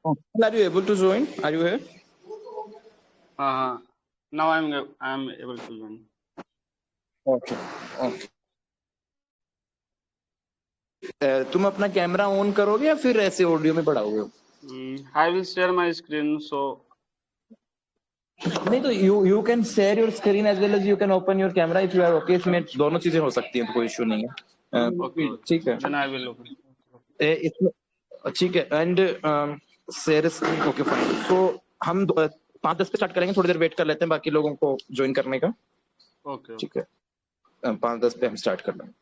Are you able to join? Are you here? Now I'm able to join. Okay. Okay. तुम अपना camera on करोगे या फिर ऐसे ऑडियो में पढ़ाओगे? I will share my screen. So नहीं तो you can share your screen as well as you can open your camera if you are okay. इसमें दोनों चीजें हो सकती हैं, तो कोई इशू नहीं है. okay. ठीक है. Then I will open. इसमें ठीक है. And share screen. Okay fine. So हम 5-10 पे स्टार्ट करेंगे. थोड़ी देर वेट कर लेते हैं बाकी लोगों को ज्वाइन करने का. Okay. ठीक है. 5-10 पे हम स्टार्ट कर लेंगे.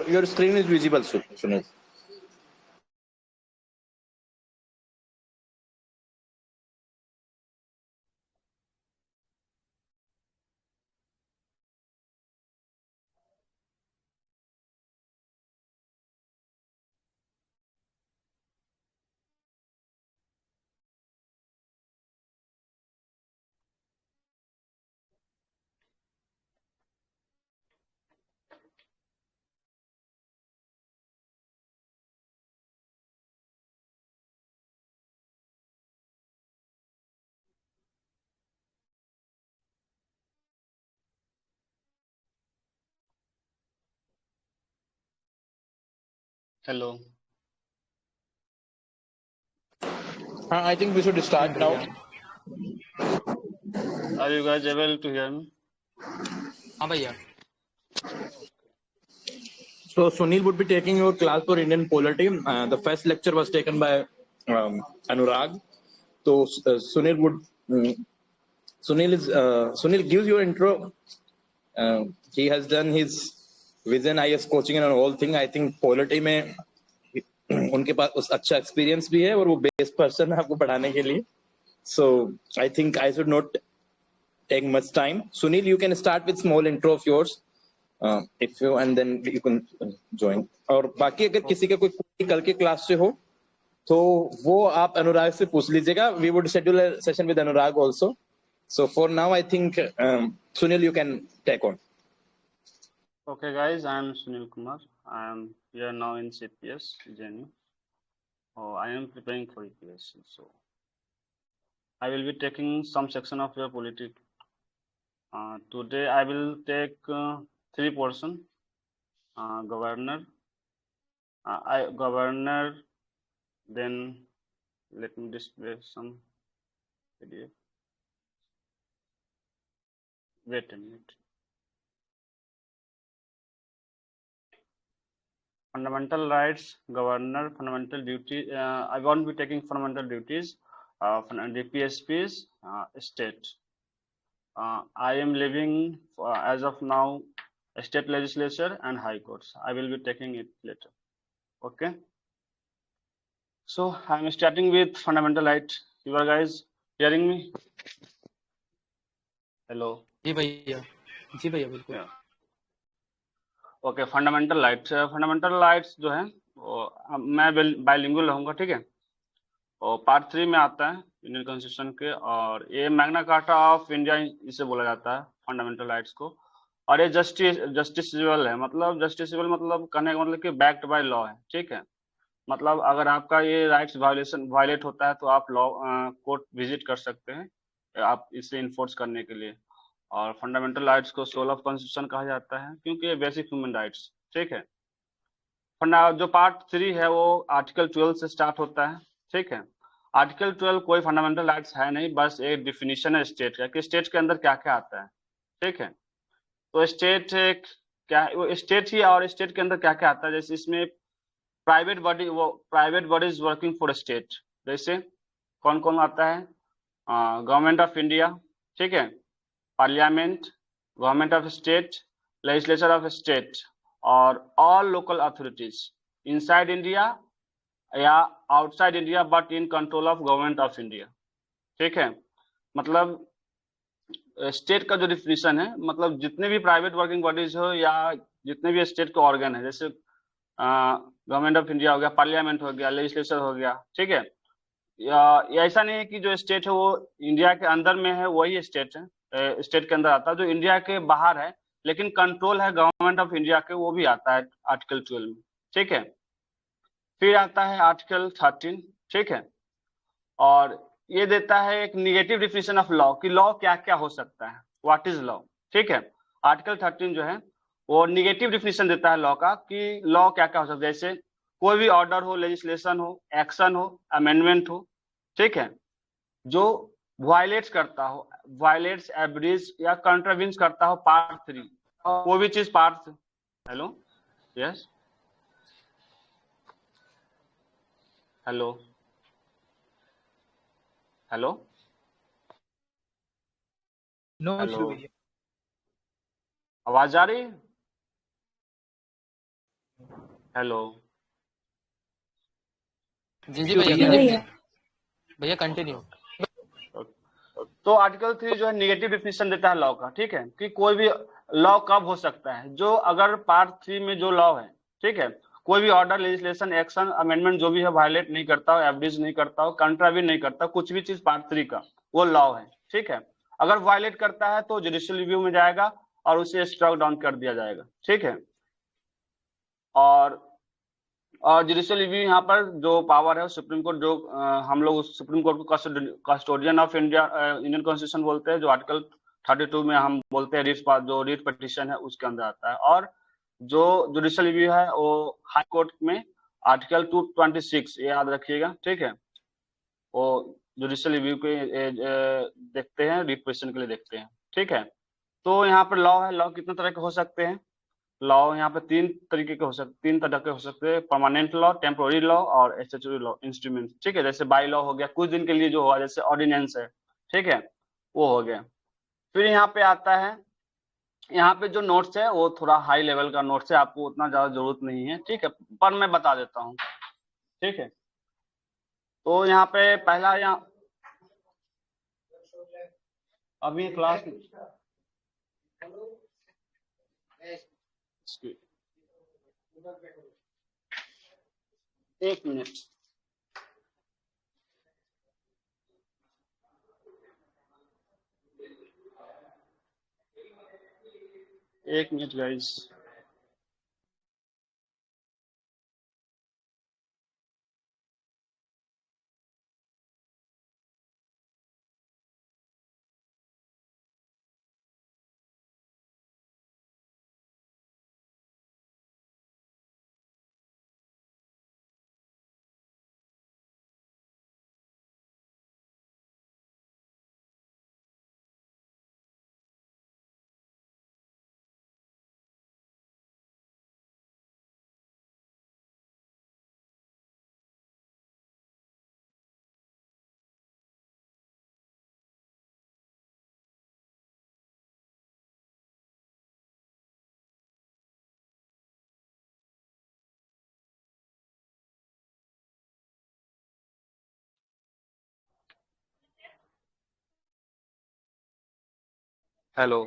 Your screen is visible, Sunil. Hello. I think we should start now. Are you guys able to hear me? हाँ भैया. So Sunil would be taking your class for Indian polity. The first lecture was taken by Anurag. So Sunil gives your intro. He has done his vision IS coaching and all thing. I think polity में उनके पास उस अच्छा experience भी है और वो best person है आपको पढ़ाने के लिए. So I think I should not take much time. Sunil, you can start with small intro of yours. If you and then you can join. और बाकी अगर किसी का कोई कल के क्लास से हो तो वो आप अनुराग से पूछ लीजिएगा. We would schedule a session with Anurag also. So for now, I think Sunil, you can take on. Okay, guys. I am Sunil Kumar. I am here now in CPS JNU. I am preparing for UPSC. So I will be taking some section of your polity. Today I will take 3 portion. Governor. Governor. Then let me display some PDF. Wait a minute. Fundamental rights, governor, fundamental duty. I won't be taking fundamental duties, DPSPs, state. I am living as of now state legislature and high courts. I will be taking it later. Okay. So I'm starting with fundamental right. You are guys hearing me? Hello. जी भैया. जी भैया बिल्कुल. Yeah. Okay. Fundamental rights. Fundamental rights जो है वो मैं bilingual रहूंगा. ठीक है. और पार्ट 3 में आता है इंडियन कॉन्स्टिट्यूशन के. और ये मैग्ना कार्टा ऑफ इंडिया इसे बोला जाता है फंडामेंटल राइट्स को. और ये जस्टिसेबल है. मतलब जस्टिसेबल मतलब कहने का मतलब कि बैक्ड बाय लॉ है. ठीक है. मतलब अगर आपका ये राइट्स वायलेट होता है तो आप लॉ कोर्ट विजिट कर सकते हैं आप इसे इन्फोर्स करने के लिए. और फंडामेंटल राइट्स को सोल ऑफ कॉन्स्टिट्यूशन कहा जाता है क्योंकि ये बेसिक ह्यूमन राइट्स, ठीक है। जो पार्ट 3 है वो आर्टिकल 12 से स्टार्ट होता है, ठीक है। आर्टिकल 12 कोई फंडामेंटल राइट्स है नहीं, बस एक डिफिनीशन है स्टेट का कि स्टेट के अंदर क्या क्या आता है, ठीक है। तो स्टेट क्या, वो स्टेट ही, और स्टेट के अंदर क्या क्या आता है, जैसे इसमें private bodies working for state, जैसे कौन कौन आता है, गवर्नमेंट ऑफ इंडिया, ठीक है, parliament, government of state, legislature of state, और all local authorities inside India या outside India but in control of government of India, ठीक है। मतलब स्टेट का जो डिफिनीशन है, मतलब जितने भी प्राइवेट वर्किंग बॉडीज हो या जितने भी स्टेट के ऑर्गन है, जैसे गवर्नमेंट ऑफ इंडिया हो गया, पार्लियामेंट हो गया, लेजिस्लेचर हो गया, ठीक है। या ऐसा नहीं है कि जो स्टेट है वो इंडिया के अंदर में है वही स्टेट है, स्टेट के अंदर आता है, जो इंडिया के बाहर है लेकिन कंट्रोल है गवर्नमेंट ऑफ इंडिया के, वो भी आता है आर्टिकल 12 में, ठीक है। फिर आता है आर्टिकल 13, ठीक है, और ये देता है एक निगेटिव डिफिनेशन ऑफ लॉ कि लॉ क्या क्या हो सकता है, व्हाट इज लॉ, ठीक है। आर्टिकल 13 जो है वो निगेटिव डिफिनेशन देता है लॉ का कि लॉ क्या क्या हो सकता है, जैसे कोई भी ऑर्डर हो, लेजिस्लेशन हो, एक्शन हो, अमेंडमेंट हो, ठीक है, जो वायलेट्स करता हो, वायलेट्स, एब्रीज या कंट्राविंस करता हो पार्ट 3, कोई भी चीज part, hello, yes, hello, hello, no hello, issue भैया। आवाज आ रही है, हेलो। जी जी Issue भैया, भैया। कंटिन्यू भैया, कंटिन्यू। तो आर्टिकल 3 जो है निगेटिव डिफिनेशन देता है लॉ का, ठीक है, कि कोई भी लॉ कब हो सकता है, जो अगर पार्ट 3 में जो लॉ है, ठीक है, कोई भी ऑर्डर, लेजिस्लेशन, एक्शन, अमेंडमेंट जो भी है वायलेट नहीं करता हो, एब्यूज नहीं करता हो, कंट्राविन नहीं करता, कुछ भी चीज पार्ट 3 का वो लॉ है, ठीक है। अगर वायलेट करता है तो जुडिशियल रिव्यू में जाएगा और उसे स्ट्रक डाउन कर दिया जाएगा, ठीक है। और जुडिशियल रिव्यू यहाँ पर जो पावर है सुप्रीम कोर्ट, जो हम लोग सुप्रीम कोर्ट को custodian of India, Indian constitution बोलते हैं, जो आर्टिकल 32 में हम बोलते हैं जो रीट पिटिशन है उसके अंदर आता है। और जो जुडिशियल रिव्यू है वो हाई कोर्ट में आर्टिकल 226, ये याद रखिएगा, ठीक है, वो जुडिशियल रिव्यू के देखते हैं, रीट पिटिशन के लिए देखते हैं, ठीक है। तो यहाँ पर लॉ है, लॉ कितने तरह के हो सकते हैं, लॉ यहाँ पे तीन तरह के हो सकते हैं, परमानेंट लॉ, टेम्पोररी लॉ और स्टैट्यूटरी लॉ इंस्ट्रूमेंट, ठीक है। जैसे बाई लॉ हो गया, कुछ दिन के लिए जो हुआ, जैसे ऑर्डिनेंस है, ठीक है, वो हो गया। फिर यहाँ पे आता है, यहाँ पे जो नोट्स है वो थोड़ा हाई लेवल का नोट्स है, आपको उतना ज्यादा जरूरत नहीं है, ठीक है, पर मैं बता देता हूँ, ठीक है। तो यहाँ पे पहला, यहाँ अभी क्लास, एक मिनट, एक मिनट गाइस। हेलो।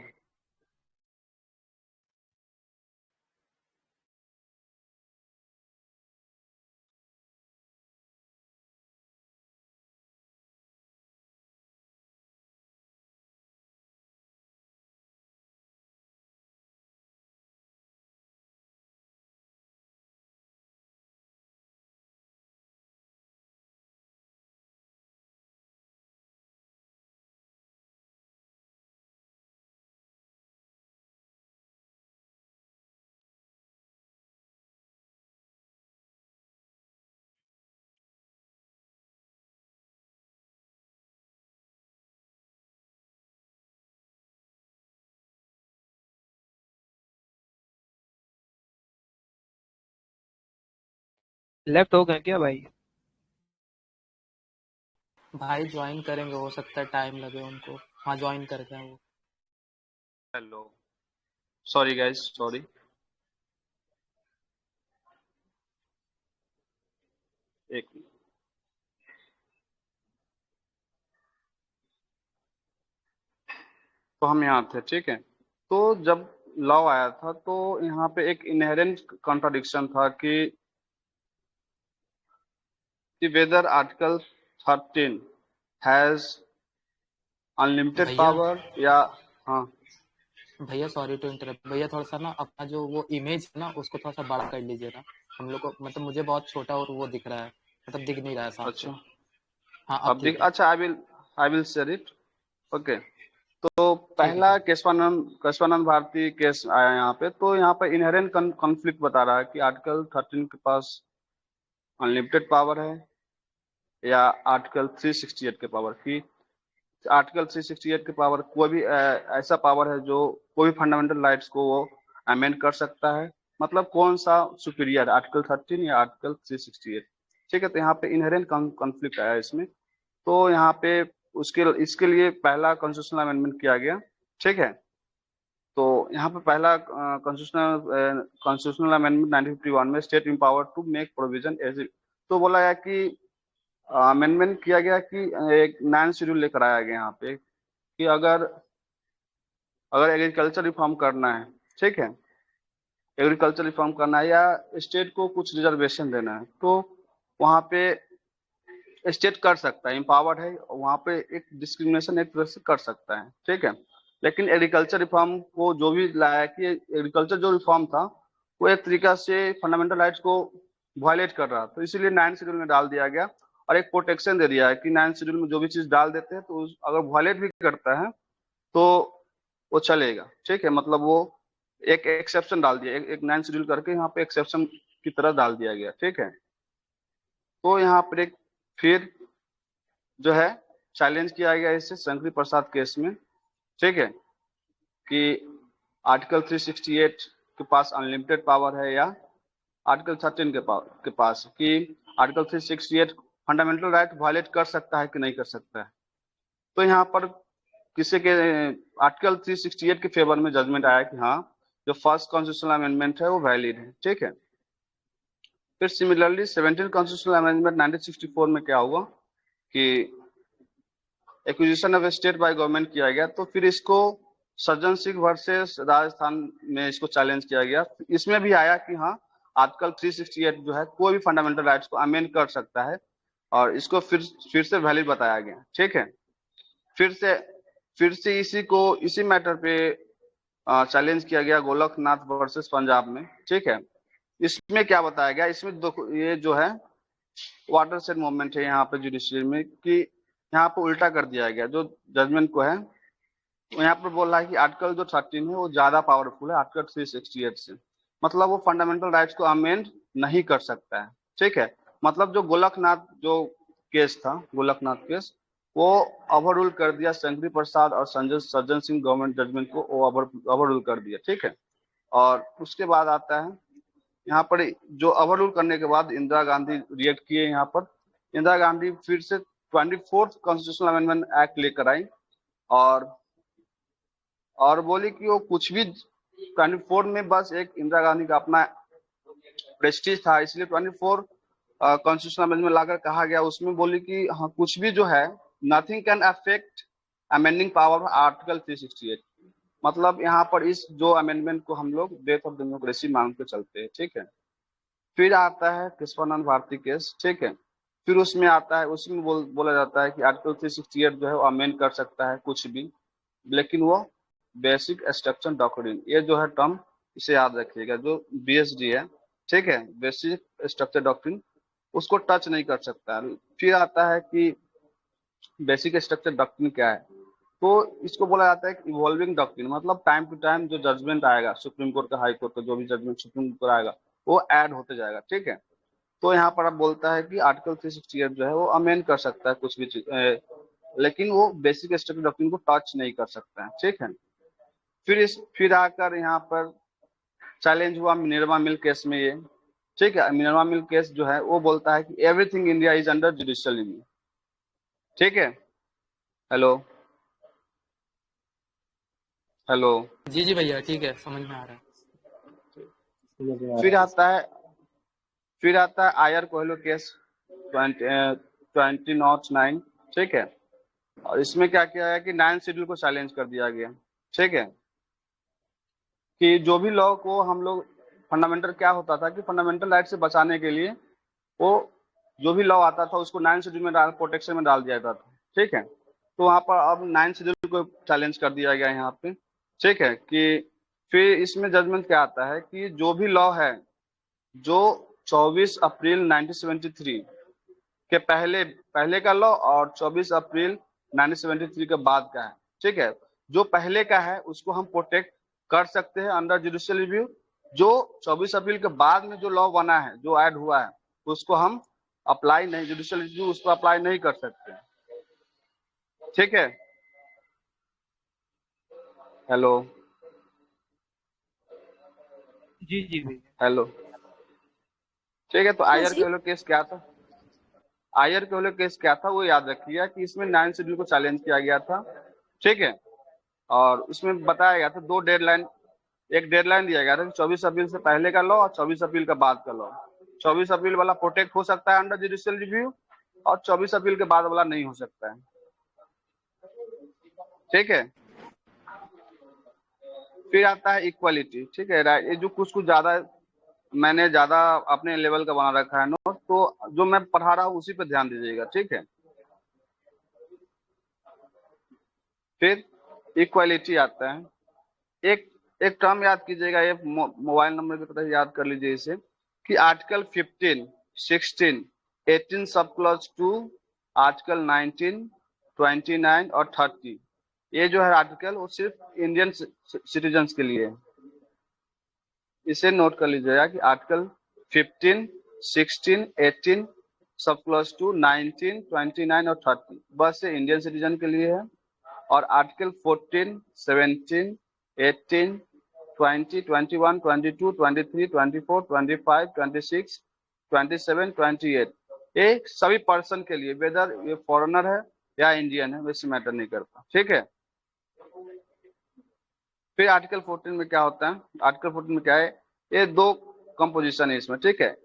लेफ्ट हो गए क्या भाई? भाई ज्वाइन करेंगे, हो सकता है टाइम लगे उनको। हाँ ज्वाइन कर गए वो। Hello, sorry guys, sorry. एक तो हम यहाँ थे, ठीक है। तो जब लॉ आया था तो यहाँ पे एक इनहेरेंट कॉन्ट्राडिक्शन था कि वेदर आर्टिकल 13 हैज अनलिमिटेड भैया पावर या। हाँ, भैया सॉरी टू इंटरप्ट भैया, थोड़ा सा ना अपना जो वो इमेज है ना उसको थोड़ा सा बड़ा कर लीजिए ना। हम लोग को मतलब मुझे बहुत छोटा और वो दिख रहा है, मतलब दिख नहीं रहा है साफ से। अच्छा। हाँ अब अब ठीक देख, है। अच्छा, I will share it. Okay. तो ठीक है पहला ठीक है। केशवानंद भारती केस आया यहाँ पे, तो यहाँ पे इनहेरेंट कॉन्फ्लिक्ट बता रहा है कि आर्टिकल 13 के पास अनलिमिटेड पावर है या आर्टिकल 368 के पावर की। आर्टिकल 368 के पावर कोई भी ऐसा पावर है जो कोई भी फंडामेंटल राइट्स को वो अमेंड कर सकता है। मतलब कौन सा सुपीरियर, आर्टिकल 13 या आर्टिकल 368? ठीक है, तो यहाँ पे इनहेरेंट कॉन्फ्लिक्ट आया इसमें। तो यहाँ पे उसके इसके लिए पहला कॉन्स्टिट्यूशनल अमेंडमेंट किया गया। ठीक है। तो यहाँ पे पहला कॉन्स्टिट्यूशनल अमेंडमेंट 1951 में state empower to make provision as. तो बोला गया कि अमेंडमेंट किया गया कि एक नया शेड्यूल लेकर आया गया यहाँ पे कि अगर अगर एग्रीकल्चर रिफॉर्म करना है, ठीक है, एग्रीकल्चर रिफॉर्म करना है या स्टेट को कुछ रिजर्वेशन देना है, तो वहाँ पे स्टेट कर सकता है, इम्पावर्ड है, वहाँ पे एक डिस्क्रिमिनेशन एक तरह से कर सकता है। ठीक है। लेकिन एग्रीकल्चर रिफॉर्म को जो भी लाया कि एग्रीकल्चर जो रिफॉर्म था वो एक तरीका से फंडामेंटल राइट्स को वायलेट कर रहा, तो इसीलिए 9 शेड्यूल में डाल दिया गया और एक प्रोटेक्शन दे दिया है कि 9 शेड्यूल में जो भी चीज डाल देते हैं तो अगर वायलेट भी करता है तो वो चलेगा। ठीक है, मतलब वो एक एक्सेप्शन डाल दिया, एक 9 शेड्यूल करके यहाँ पे एक्सेप्शन की तरह डाल दिया गया। ठीक है। तो यहाँ पर एक फिर जो है चैलेंज किया गया इससे शंकरी प्रसाद केस में। ठीक है, कि आर्टिकल 368 के पास अनलिमिटेड पावर है या आर्टिकल 13 के पास कि आर्टिकल 368 फंडामेंटल राइट वायलेट कर सकता है कि नहीं कर सकता है। तो यहाँ पर किसी के आर्टिकल 368 के फेवर में जजमेंट आया कि हाँ, जो फर्स्ट कॉन्स्टिट्यूशनल अमेंडमेंट है वो वैलिड है। ठीक है। फिर सिमिलरली 17 कॉन्स्टिट्यूशनल अमेंडमेंट 1964 में क्या हुआ कि acquisition of state by government किया गया, तो फिर इसको सज्जन सिंह वर्सेस राजस्थान में इसको चैलेंज किया गया। इसमें भी आया कि हाँ, आर्टिकल 368 जो है कोई भी फंडामेंटल राइट्स को अमेंड कर सकता है और इसको फिर से वैलिड बताया गया। ठीक है। फिर से इसी मैटर पे चैलेंज किया गया गोलकनाथ वर्सेस पंजाब में। ठीक है। इसमें क्या बताया गया, इसमें ये जो है वाटर सेड मूवमेंट है यहाँ पे जुडिशियरी में कि यहाँ पे उल्टा कर दिया गया जो जजमेंट को है। वो यहाँ पर बोल रहा है कि आर्टिकल जो 13 है वो ज्यादा पावरफुल है आर्टिकल 368 से, मतलब वो फंडामेंटल राइट्स को अमेंड नहीं कर सकता है। ठीक है। मतलब जो गोलकनाथ जो केस था, गोलकनाथ केस, वो ओवर रूल कर दिया शंकरी प्रसाद और संजय सज्जन सिंह गवर्नमेंट जजमेंट को वो ओवर रूल कर दिया। ठीक है। और उसके बाद आता है यहाँ पर जो ओवर रूल करने के बाद इंदिरा गांधी रिएक्ट किए। यहाँ पर इंदिरा गांधी फिर से 24th कॉन्स्टिट्यूशनल अमेंडमेंट एक्ट लेकर आई और बोली कि वो कुछ भी 24 में बस एक इंदिरा गांधी का अपना प्रेस्टीज था, इसलिए 24 कॉन्स्टिट्यूशनल अमेंडमेंट लाकर कहा गया, उसमें बोली कि हाँ कुछ भी जो है nothing can affect amending power article 368। मतलब यहाँ पर इस जो अमेंडमेंट को हम लोग डेथ ऑफ डेमोक्रेसी मांग के चलते हैं। ठीक है। फिर आता है केशवानंद भारती केस। ठीक है। फिर उसमें आता है, उसमें बोला जाता है कि आर्टिकल 368 जो है वो अमेंड कर सकता है कुछ भी, लेकिन वो बेसिक स्ट्रक्चर डॉक्ट्रिन, ये जो है टर्म इसे याद रखिएगा, जो बीएसडी है, ठीक है, बेसिक स्ट्रक्चर डॉक्ट्रिन, उसको टच नहीं कर सकता। फिर आता है कि बेसिक स्ट्रक्चर डॉक्ट्रिन क्या है, तो इसको बोला जाता है कि इवॉल्विंग डॉक्ट्रिन, मतलब टाइम टू टाइम जो जजमेंट आएगा सुप्रीम कोर्ट का, हाई कोर्ट का, जो भी जजमेंट सुप्रीम कोर्ट आएगा वो ऐड होते जाएगा। ठीक है। तो यहाँ पर अब बोलता है कि आर्टिकल 368 जो है वो अमेंड कर सकता है कुछ भी चीज, लेकिन वो बेसिक स्ट्रक्चर डॉक्ट्रिन को टच नहीं कर सकता है। ठीक है। फिर आकर यहाँ पर चैलेंज हुआ मिनर्वा मिल केस में ये। ठीक है। मिनरवा मिल केस जो है वो बोलता है कि everything India is under judicial review. ठीक है। Hello hello. जी जी भैया, ठीक है, समझ में आ रहा है। फिर आता है आयर कोहलो केस 2009। ठीक है। और इसमें क्या किया है कि 9 शेड्यूल को चैलेंज कर दिया गया। ठीक है। कि जो भी लॉ को हम लोग फंडामेंटल क्या होता था कि फंडामेंटल राइट से बचाने के लिए वो जो भी लॉ आता था उसको 9 शेड्यूल में डाल प्रोटेक्शन में डाल दिया जाता था। ठीक है। तो वहां पर अब 9 शेड्यूल को चैलेंज कर दिया गया यहाँ पे। ठीक है। कि फिर इसमें जजमेंट क्या आता है कि जो भी लॉ है जो 24 अप्रैल 1973 के पहले का लॉ और 24 अप्रैल 1973 के बाद का है। ठीक है। जो पहले का है उसको हम प्रोटेक्ट कर सकते हैं अंडर जुडिशियल रिव्यू। जो 24 अप्रैल के बाद में जो लॉ बना है जो ऐड हुआ है उसको हम अप्लाई नहीं, जुडिशियल रिव्यू उसको अप्लाई नहीं कर सकते। ठीक है। हेलो जी जी भैया। हेलो। ठीक है। तो हाँ आयर जी। कोहलो केस क्या था? आयर कोहलो केस क्या था वो याद रखिए कि इसमें 9 शेड्यूल को चैलेंज किया गया था। ठीक है। और उसमें बताया गया था दो डेडलाइन, एक डेडलाइन दिया गया था कि 24 अप्रैल से पहले का लॉ और 24 अप्रैल के बाद का लॉ। 24 अप्रैल वाला प्रोटेक्ट हो सकता है अंडर जुडिशियल रिव्यू और 24 अप्रैल के बाद वाला नहीं हो सकता है। ठीक है। फिर आता है इक्वालिटी। ठीक है। ये जो कुछ ज्यादा मैंने ज्यादा अपने लेवल का बना रखा है नोट, तो जो मैं पढ़ा रहा हूँ उसी पे ध्यान दीजिएगा। ठीक है। फिर इक्वालिटी आता है। एक एक टर्म याद कीजिएगा, ये मोबाइल नंबर की तरह याद कर लीजिए इसे, कि आर्टिकल 15, 16, 18 सब क्लॉज 2, आर्टिकल 19, 29 और 30, ये जो है आर्टिकल वो सिर्फ इंडियन सिटीजन्स के लिए है। इसे नोट कर लीजिएगा कि आर्टिकल 15, 16, 18 सब क्लॉज 2, 19, 29 और 30 बस से इंडियन सिटीजन के लिए है। और आर्टिकल 14, 17, 18, 20, 21, 22, 23, 24, 25, 26, 27, 28 ये सभी पर्सन के लिए, वेदर ये फॉरेनर है या इंडियन है वैसे मैटर नहीं करता। ठीक है। फिर आर्टिकल 14 में क्या होता है? आर्टिकल 14 में क्या है? ये दो कंपोजिशन है इसमें। ठीक है।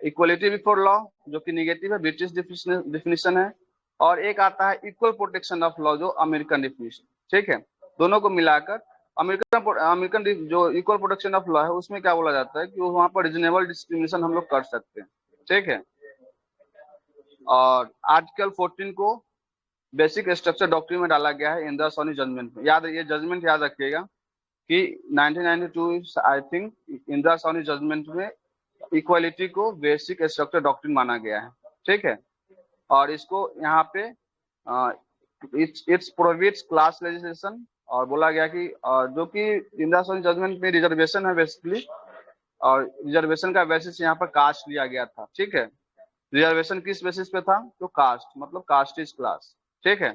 इक्वलिटी बिफोर लॉ जो कि निगेटिव है, ब्रिटिश डिफिनेशन है, और एक आता है इक्वल प्रोटेक्शन ऑफ लॉ जो अमेरिकन डिफिनेशन। ठीक है। दोनों को मिलाकर अमेरिकन जो इक्वल प्रोटेक्शन ऑफ लॉ है उसमें क्या बोला जाता है कि वहां पर रीजनेबल डिस्क्रिमिनेशन हम लोग कर सकते हैं। ठीक है। और आर्टिकल 14 को बेसिक स्ट्रक्चर डॉक्ट्रिन में डाला गया है इंदिरा सोनी जजमेंट में। ये जजमेंट याद रखिएगा कि 1992 I think Indira Sawhney judgement में इक्वालिटी को बेसिक स्ट्रक्चर डॉक्ट्रिन माना गया है। ठीक है। और इसको यहाँ पे इट्स प्रोविड्स क्लास लेजिस्लेशन, और बोला गया कि जो कि इंदिरा सोनी जजमेंट में रिजर्वेशन है बेसिकली, और रिजर्वेशन का बेसिस यहाँ पर कास्ट लिया गया था। ठीक है। रिजर्वेशन किस बेसिस पे था? तो कास्ट, मतलब कास्ट इज क्लास। ठीक है।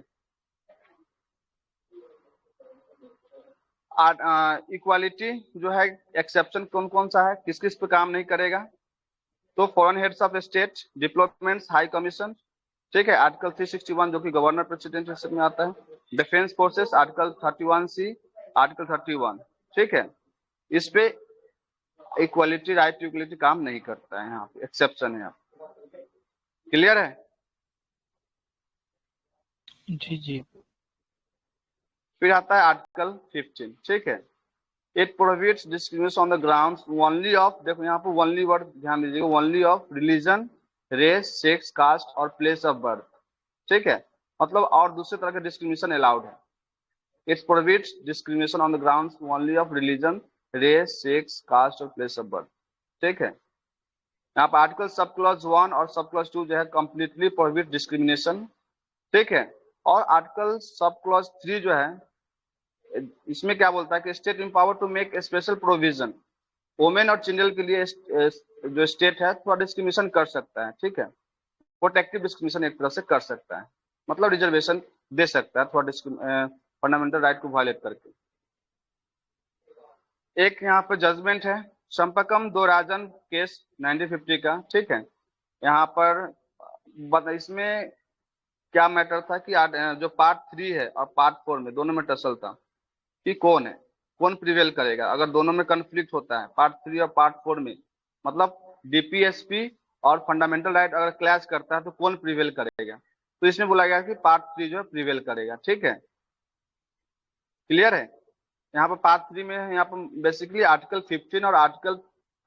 इक्वालिटी जो है एक्सेप्शन कौन कौन सा है, किस किस पे काम नहीं करेगा? तो foreign heads of state, diplomats, high commission. ठीक है। आर्टिकल 361 जो कि गवर्नर प्रेसिडेंट में आता है। Defence forces article 31C, article 31। ठीक है। इस पे इक्वालिटी, राइट टू इक्वालिटी काम नहीं करता है, यहाँ पे एक्सेप्शन है। यहाँ क्लियर है? जी जी। फिर आता है आर्टिकल 15। ठीक है। It prohibits discrimination on the grounds only of, देखो यहाँ पर ओनली वर्ड ध्यान दीजिएगा, only of religion, race, sex, caste और प्लेस ऑफ बर्थ। ठीक है। मतलब और दूसरे तरह का डिस्क्रिमिनेशन अलाउड है। It prohibits discrimination on the grounds only of religion, race, sex, caste और प्लेस ऑफ बर्थ। ठीक है। यहाँ पर आर्टिकल सब क्लॉज 1 और सब क्लॉज 2 जो है कंप्लीटली प्रोहिबिट डिस्क्रिमिनेशन। ठीक है। और आर्टिकल सब क्लॉज 3 जो है इसमें क्या बोलता है कि state empower to make special provision, women और चिल्ड्रन के लिए जो स्टेट है थोड़ा डिस्क्रिमिनेशन कर सकता है। ठीक है। प्रोटेक्टिव डिस्क्रिमिनेशन एक तरह से कर सकता है, मतलब रिजर्वेशन दे सकता है थोड़ा फंडामेंटल राइट को वायलेट करके। एक यहाँ पे जजमेंट है संपकम दो राजन केस 1950 का, ठीक है। यहाँ पर इसमें क्या मैटर था कि जो पार्ट 3 है और पार्ट 4 में दोनों में टसल था कि कौन प्रिवेल करेगा अगर दोनों में कन्फ्लिक्ट होता है, पार्ट 3 और पार्ट 4 में, मतलब डीपीएसपी और फंडामेंटल राइट अगर क्लैश करता है तो कौन प्रिवेल करेगा। तो इसमें बोला गया कि पार्ट 3 जो है प्रिवेल करेगा, ठीक है, क्लियर है। यहाँ पर पार्ट 3 में यहाँ पर बेसिकली आर्टिकल 15 और आर्टिकल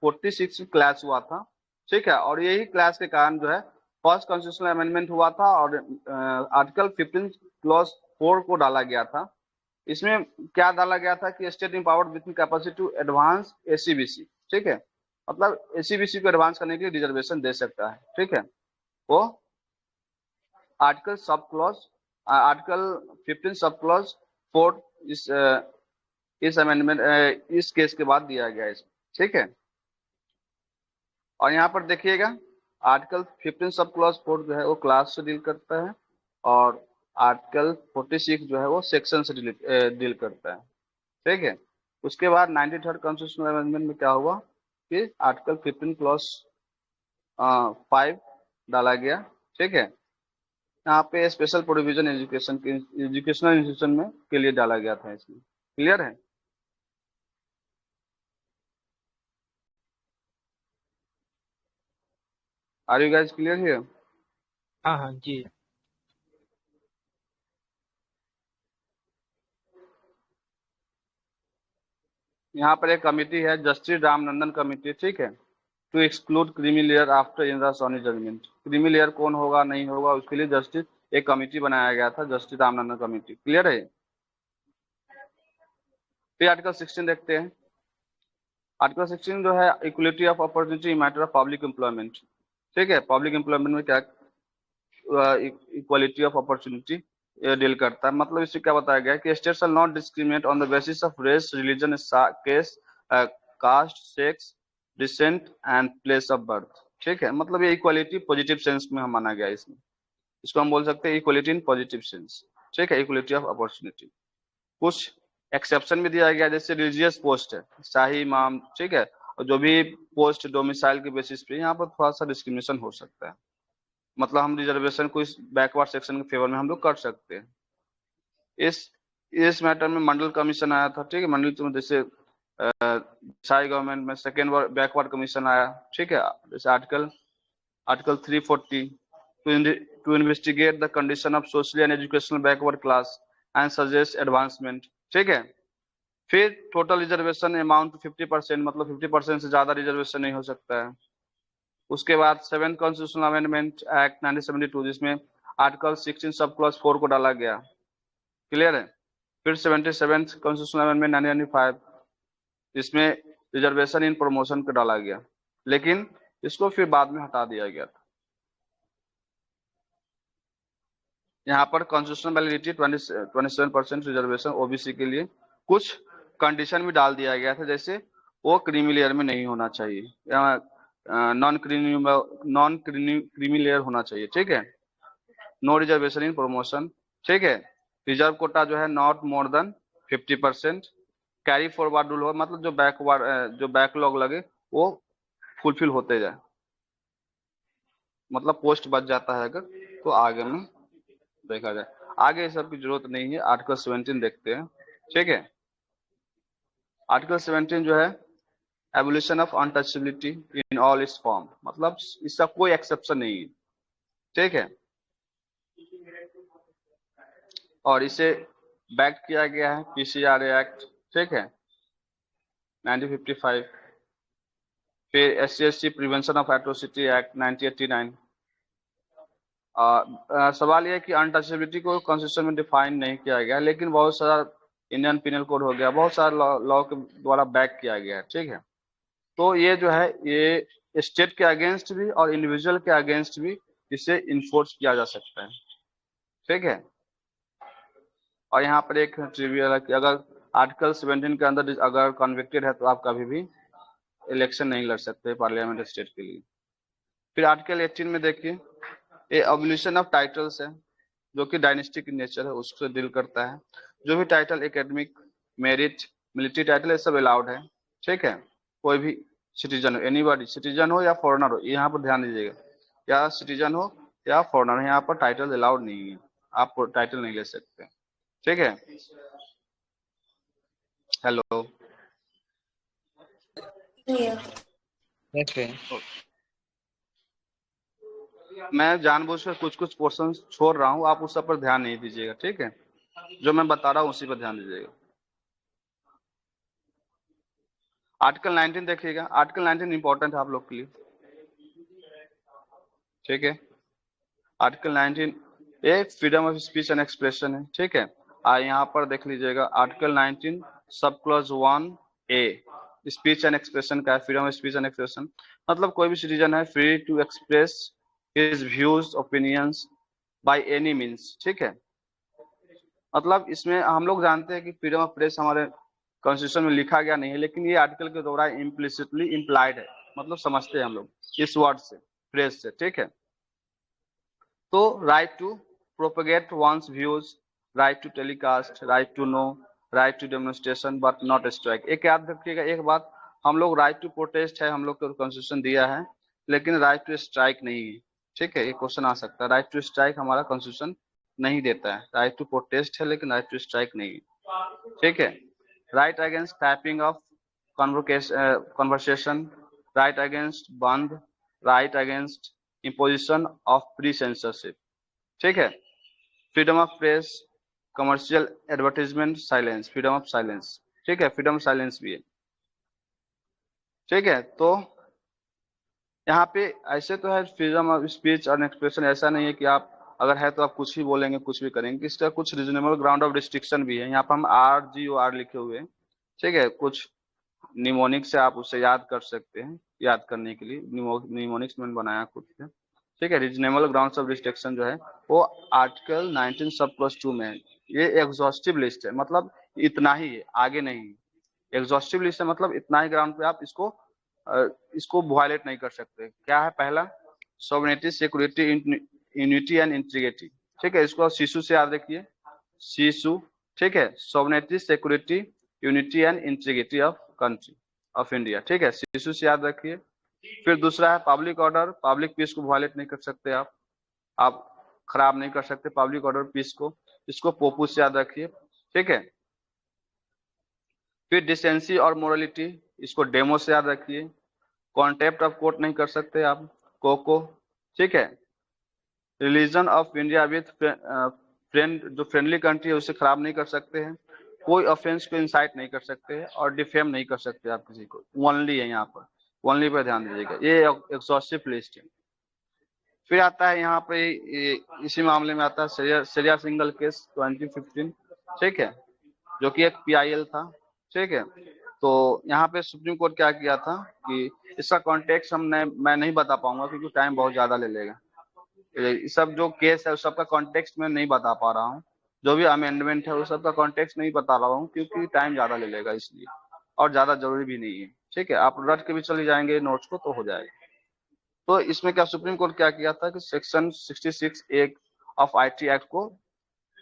46 क्लैश हुआ था, ठीक है, और यही क्लैश के कारण जो है फर्स्ट कॉन्स्टिट्यूशनल अमेंडमेंट हुआ था और आर्टिकल 15 क्लॉज 4 को डाला गया था। इसमें क्या डाला गया था कि state empowered with capacity to advance SEBC, ठीक है, मतलब एसीबीसी को एडवांस करने के लिए रिजर्वेशन दे सकता है, ठीक है। वो आर्टिकल 15 सब क्लॉज 4 इस अमेंडमेंट इस केस के बाद दिया गया इसमें, ठीक है। और यहाँ पर देखिएगा आर्टिकल 15 सब क्लॉज 4 जो है वो क्लास से डील करता है और आर्टिकल 46 जो है वो सेक्शन से डील करता है, ठीक है। उसके बाद 93rd कॉन्स्टिट्यूशनल अमेंडमेंट में क्या हुआ कि आर्टिकल 15 क्लॉज 5 डाला गया, ठीक है। यहाँ पे स्पेशल प्रोविजन एजुकेशनल इंस्टीट्यूशन में के लिए डाला गया था इसमें, क्लियर है। Are you guys clear here? हाँ हाँ जी। यहाँ पर एक कमिटी है जस्टिस रामनंदन कमिटी, ठीक है, to exclude creamy layer after Indira Sawhney judgement. Creamy layer कौन होगा नहीं होगा उसके लिए जस्टिस एक कमिटी बनाया गया था, जस्टिस रामनंदन कमिटी, क्लियर है। फिर आर्टिकल 16 देखते हैं। आर्टिकल 16 जो है equality of opportunity in matter of public employment, ठीक है। पब्लिक एम्प्लॉयमेंट में क्या इक्वालिटी ऑफ अपॉर्चुनिटी डील करता है, मतलब इससे क्या बताया गया है कि state shall not discriminate on the basis of race, religion, case, caste, sex, descent and place of birth, ठीक है। मतलब ये इक्वालिटी पॉजिटिव सेंस में हम माना गया इसमें, इसको हम बोल सकते हैं इक्वालिटी इन पॉजिटिव सेंस, ठीक है, इक्वालिटी ऑफ अपॉर्चुनिटी। कुछ एक्सेप्शन भी दिया गया, जैसे रिलीजियस पोस्ट है, शाही इमाम, ठीक है, और जो भी पोस्ट डोमिसाइल के बेसिस पे यहाँ पर थोड़ा सा डिस्क्रिमिनेशन हो सकता है, मतलब हम रिजर्वेशन को इस बैकवर्ड सेक्शन के फेवर में हम लोग कर सकते हैं। इस मैटर में मंडल कमीशन आया था, ठीक है, मंडल जैसे शाही गवर्नमेंट में सेकेंड बैकवर्ड कमीशन आया, ठीक है, जैसे article 340 to investigate the condition of socially and educational backward class and suggest advancement, ठीक है। फिर टोटल रिजर्वेशन अमाउंट 50%, मतलब 50% से ज्यादा रिजर्वेशन नहीं हो सकता है। उसके बाद 7th कॉन्स्टिट्यूशनल अमेंडमेंट एक्ट 1972 जिसमें आर्टिकल 16 सब क्लॉज 4 को डाला गया, क्लियर है। फिर 77th कॉन्स्टिट्यूशनल अमेंडमेंट 1995 जिसमें रिजर्वेशन इन प्रमोशन को डाला गया, लेकिन इसको फिर बाद में हटा दिया गया था। यहाँ पर कॉन्स्टिट्यूशनल वैलिडिटी 27% रिजर्वेशन ओबीसी के लिए, कुछ कंडीशन भी डाल दिया गया था, जैसे वो क्रीमी लेयर में नहीं होना चाहिए, नॉन क्रीमी लेयर होना चाहिए, ठीक है। नो रिजर्वेशन इन प्रमोशन, ठीक है। रिजर्व कोटा जो है not more than 50%। Carry forward rule हो, मतलब जो बैकलॉग लगे वो फुलफिल होते जाए, मतलब पोस्ट बच जाता है अगर तो आगे में देखा जाए, आगे इस सब की जरूरत नहीं है। आर्टिकल 17 देखते हैं, ठीक है। आर्टिकल 17 जो है abolition of untouchability in all it's form, मतलब इसका कोई एक्सेप्शन नहीं है, ठीक है, और इसे बैक किया गया है पीसीआरए एक्ट, ठीक है, 1955। फिर SC/ST prevention of atrocity act 1989। सवाल यह है कि अनटचेबिलिटी को कॉन्स्टिट्यूशन में डिफाइन नहीं किया गया, लेकिन बहुत सारा इंडियन पिनल कोड हो गया, बहुत सारे लॉ के द्वारा बैक किया गया है, ठीक है। तो ये जो है ये स्टेट के अगेंस्ट भी और इंडिविजुअल के अगेंस्ट भी इसे इन्फोर्स किया जा सकता है, ठीक है। और यहाँ पर एक ट्रिविया है कि अगर आर्टिकल 17 के अंदर अगर कन्विक्टेड है तो आप कभी भी इलेक्शन नहीं लड़ सकते पार्लियामेंट स्टेट के लिए। फिर आर्टिकल 18 में देखिए ये एबोलिशन ऑफ टाइटल्स है, जो कि डायनेस्टिक नेचर है उससे डील करता है। जो भी title academic, merit, military title ये सब अलाउड है, ठीक है, कोई भी सिटीजन हो, एनीबॉडी, सिटीजन हो या फॉरेनर हो, यहाँ पर ध्यान दीजिएगा, या सिटीजन हो या फॉरेनर, यहाँ पर टाइटल अलाउड नहीं है, आप टाइटल नहीं ले सकते। ठीक है, हेलो। मैं जानबूझकर कुछ कुछ पोर्शन छोड़ रहा हूँ, आप उस सब पर ध्यान नहीं दीजिएगा। ठीक है, जो मैं बता रहा हूँ उसी पर ध्यान दीजिएगा। आर्टिकल 19 देखिएगा, आर्टिकल 19 इंपॉर्टेंट है आप लोग के लिए। ठीक है, आर्टिकल 19 ये freedom of speech and expression है। ठीक है, यहाँ पर देख लीजिएगा, article 19 sub clause 1A speech and expression का है, freedom of speech and expression, मतलब कोई भी सिटीजन है free to express his views opinions by any means. ठीक है, मतलब इसमें हम लोग जानते हैं कि फ्रीडम ऑफ प्रेस हमारे कॉन्स्टिट्यूशन में लिखा गया नहीं है, लेकिन ये आर्टिकल के द्वारा इम्प्लिसिटली इम्प्लाइड है, मतलब समझते हैं हम लोग इस वर्ड से, प्रेस से। ठीक है, तो right to propagate one's views, right to telecast, right to know, right to demonstration but not strike. एक याद रखिएगा एक बात, हम लोग राइट टू प्रोटेस्ट है, हम लोग को कॉन्स्टिट्यूशन दिया है, लेकिन राइट टू स्ट्राइक नहीं है। ठीक है, ये क्वेश्चन आ सकता है, राइट टू स्ट्राइक हमारा कॉन्स्टिट्यूशन नहीं देता है, राइट टू प्रोटेस्ट है लेकिन राइट टू स्ट्राइक नहीं है। ठीक है, right against typing of conversation, right against bandh, right against imposition of free censorship। ठीक है, freedom of press, commercial advertisement, silence, freedom of silence. ठीक है, फ्रीडम ऑफ साइलेंस भी है। ठीक है, तो यहाँ पे ऐसे तो है फ्रीडम ऑफ स्पीच और एक्सप्रेशन, ऐसा नहीं है कि आप अगर है तो आप कुछ भी बोलेंगे कुछ भी करेंगे, इसका कुछ रीजनेबल ग्राउंड ऑफ रिस्ट्रिक्शन भी है। यहाँ पर हम RGOR लिखे हुए हैं। ठीक है, कुछ निमोनिक से आप उसे याद कर सकते हैं, याद करने के लिए निमोनिक्स मैंने बनाया खुद से। ठीक है, रीजनेबल ग्राउंड्स ऑफ रिस्ट्रिक्शन जो है वो आर्टिकल 19 सब क्लॉज 2 में है। ये एग्जॉस्टिव लिस्ट है, मतलब इतना ही है, आगे नहीं। एग्जॉस्टिव लिस्ट है, मतलब इतना ही ग्राउंड पे आप इसको वायलेट नहीं कर सकते। क्या है पहला, sovereignty, security, unity and integrity. ठीक है, इसको सीसू से याद रखिए, सीसू। ठीक है, sovereignty, security, unity and integrity of country of India. ठीक है, सीसू से याद रखिए। फिर दूसरा है पब्लिक ऑर्डर, पब्लिक पीस को वायलेट नहीं कर सकते आप खराब नहीं कर सकते पब्लिक ऑर्डर पीस को, इसको पोपू से याद रखिए। ठीक है, फिर डिसेंसी और मोरलिटी, इसको डेमो से याद रखिए। कॉन्टेप्ट ऑफ कोर्ट नहीं कर सकते आप, कोको। ठीक है, religion of India with friend, जो फ्रेंडली कंट्री है उसे खराब नहीं कर सकते हैं। कोई ऑफेंस को इंसाइट नहीं कर सकते हैं और डिफेम नहीं कर सकते आप किसी को। ओनली है यहाँ पर, ओनली पर ध्यान दीजिएगा, ये एग्जॉस्टिव लिस्ट है। फिर आता है यहाँ पे इसी मामले में आता है सरिया सिंगल केस 2015। ठीक है, जो कि एक PIL था। ठीक है, तो यहाँ पे सुप्रीम कोर्ट क्या किया था कि इसका कॉन्टेक्स्ट मैं नहीं बता पाऊंगा क्योंकि टाइम बहुत ज्यादा ले लेगा। सब जो केस है उस सबका कॉन्टेक्स्ट मैं नहीं बता पा रहा हूँ, जो भी अमेंडमेंट है उस सबका कॉन्टेक्स्ट नहीं बता रहा हूँ क्योंकि टाइम ज्यादा ले लेगा इसलिए, और ज्यादा जरूरी भी नहीं है। ठीक है, आप रट के भी चले जाएंगे नोट्स को तो हो जाएगा। तो इसमें क्या सुप्रीम कोर्ट क्या किया था कि section 66A of IT act को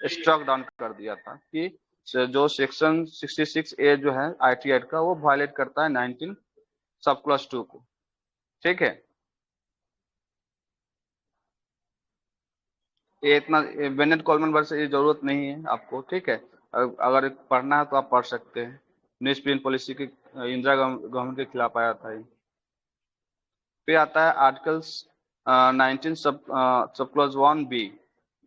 स्ट्रक डाउन कर दिया था कि जो सेक्शन 66A जो है IT एक्ट का वो वायलेट करता है 19 सब क्लॉज 2 को। ठीक है, ये इतना बेनेट कॉलमन वर्ड से ये जरूरत नहीं है आपको। ठीक है, अगर पढ़ना है तो आप पढ़ सकते हैं, न्यूज प्रिंट पॉलिसी की इंदिरा गवर्नमेंट के खिलाफ आया था ये। फिर आता है आर्टिकल्स 19 सब क्लॉज 1B।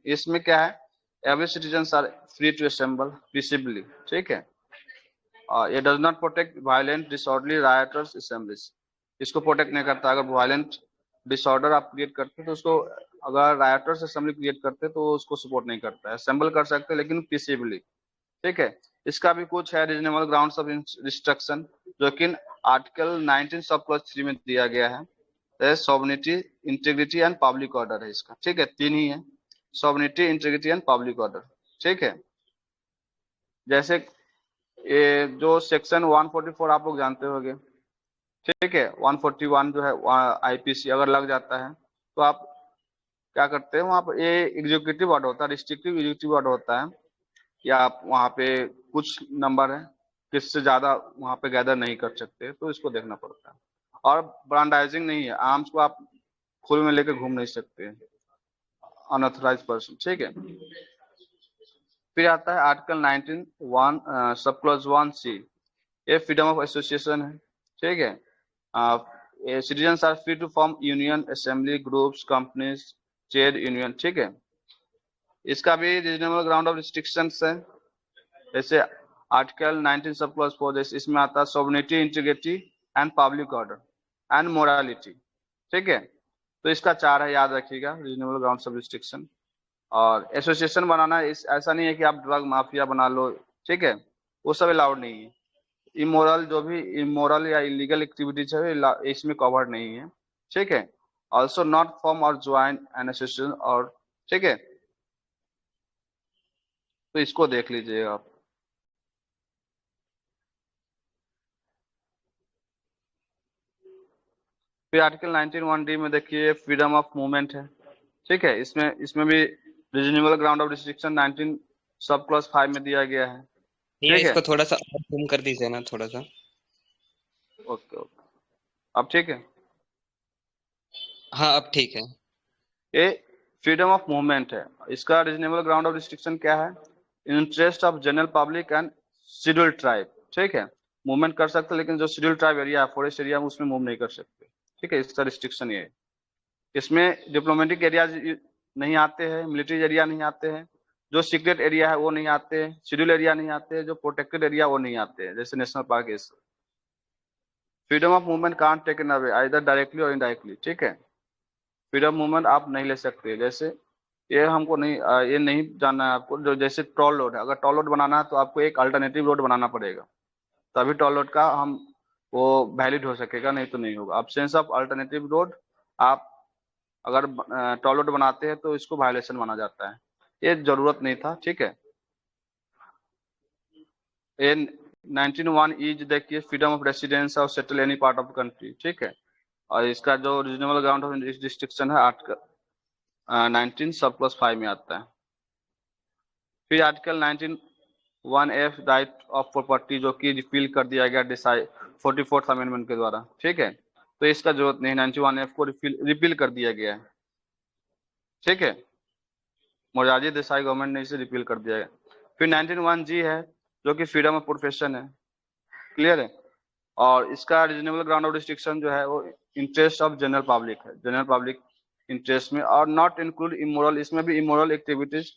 इसमें क्या है, every citizen are free to assemble peacefully. ठीक है, ये does not protect violent disorderly rioters assemblies, इसको प्रोटेक्ट नहीं करता। अगर वायलेंट डिसऑर्डर आप क्रिएट करते तो उसको, अगर रायटर्स असेंबली क्रिएट करते तो उसको सपोर्ट नहीं करता है। असेंबल कर सकते लेकिन पीसफुली। ठीक है, इसका भी कुछ है रीजनेबल ग्राउंड्स ऑफ रिस्ट्रिक्शन, जो कि आर्टिकल 19 सब क्लॉज 3 में दिया गया है। Sovereignty, integrity and public order है इसका। ठीक है, 3 ही है, sovereignty, integrity and public order. ठीक है, जैसे ये जो सेक्शन 144 आप लोग जानते होंगे। ठीक है, 141 जो है IPC अगर लग जाता है तो आप क्या करते हैं, वहां पर ये एग्जीक्यूटिव ऑर्डर होता है, रिस्ट्रिक्टिव एग्जीक्यूटिव ऑर्डर होता है, या आप वहां पे कुछ नंबर है किससे ज्यादा वहां पे गैदर नहीं कर सकते, तो इसको देखना पड़ता है। और ब्रांडाइजिंग नहीं है, आर्म्स को आप खुले में लेकर घूम नहीं सकते अनऑथराइज पर्सन, ठीक है। फिर आता है आर्टिकल 19(1) सब क्लॉज 1C, ये फ्रीडम ऑफ एसोसिएशन है, ठीक है। Citizens are free to form union, assembly, groups, companies, trade union, ठीक है। इसका भी रीजनेबल ग्राउंड ऑफ रिस्ट्रिक्शंस है, जैसे आर्टिकल 19 सब क्लॉज 4, जैसे इसमें आता है sovereignty, integrity and public order and morality, ठीक है। तो इसका 4 है, याद रखिएगा, रीजनेबल ग्राउंड ऑफ रिस्ट्रिक्शन। और एसोसिएशन बनाना ऐसा नहीं है कि आप ड्रग माफिया बना लो, ठीक है, वो सब अलाउड नहीं है। इमोरल, जो भी इमोरल या इलीगल एक्टिविटीज है इसमें कवर्ड नहीं है, ठीक है। ऑल्सो नॉट फॉर्म और ज्वाइन एन एसोसिएशन, और ठीक है, तो इसको देख लीजिएगा आप। फिर आर्टिकल 19(1)D में देखिए फ्रीडम ऑफ मूवमेंट है, ठीक है। इसमें भी reasonable ground of restriction 19 sub clause 5 में दिया गया है, ये ठीक है। इसको थोड़ा सा और जूम कर दीजिए ना, थोड़ा सा। ओके ओके, अब ठीक है। हाँ अब ठीक है। ये फ्रीडम ऑफ मूवमेंट है, इसका रीजनेबल ग्राउंड ऑफ रिस्ट्रिक्शन क्या है? Interest of general public and scheduled tribe, ठीक है। मूवमेंट कर सकते लेकिन जो शेड्यूल्ड ट्राइब एरिया है, फॉरेस्ट एरिया में, उसमें मूव नहीं कर सकते, ठीक है। इसका रिस्ट्रिक्शन ये है। इसमें डिप्लोमेटिक एरिया नहीं आते हैं, मिलिट्री एरिया नहीं आते हैं, जो सीक्रेट एरिया है वो नहीं आते हैं, शेड्यूल एरिया नहीं आते हैं, जो प्रोटेक्टेड एरिया वो नहीं आते हैं, जैसे नेशनल पार्क है। Freedom of movement can't taken away either directly और इनडायरेक्टली, ठीक है। फ्रीडम मूवमेंट आप नहीं ले सकते, जैसे ये हमको नहीं ये नहीं जानना है आपको, जो जैसे टोल रोड है, अगर टोल रोड बनाना है तो आपको एक अल्टरनेटिव रोड बनाना पड़ेगा, तभी टोल रोड का हम वो वैलिड हो सकेगा, नहीं तो नहीं होगा। अब्सेंस ऑफ अल्टरनेटिव रोड, आप अगर टोल रोड बनाते हैं तो इसको वायलेशन माना जाता है, ये जरूरत नहीं था, ठीक है। ये 19(1) देखिए फ्रीडम ऑफ रेसिडेंस और settle any part of country, ठीक है। और इसका जो रीजनेबल ग्राउंड ऑफ रिस्ट्रिक्शन है आर्टिकल 19 सब क्लॉज 5 में आता है। फिर article 19(1)F right of property, जो कि रिपील कर दिया गया 44th अमेंडमेंट के द्वारा, ठीक है। तो इसका जरूरत नहीं, 91F को रिपील कर दिया गया है, ठीक है। मोरारजी देसाई गवर्नमेंट ने इसे रिपील कर दिया है। फिर 19(1)G है, जो कि फ्रीडम ऑफ प्रोफेशन है, क्लियर है। और इसका रीजनेबल ग्राउंड ऑफ रिस्ट्रिक्शन जो है वो इंटरेस्ट ऑफ जनरल पब्लिक है, जनरल पब्लिक इंटरेस्ट में, और नॉट इंक्लूड इमोरल, इसमें भी इमोरल एक्टिविटीज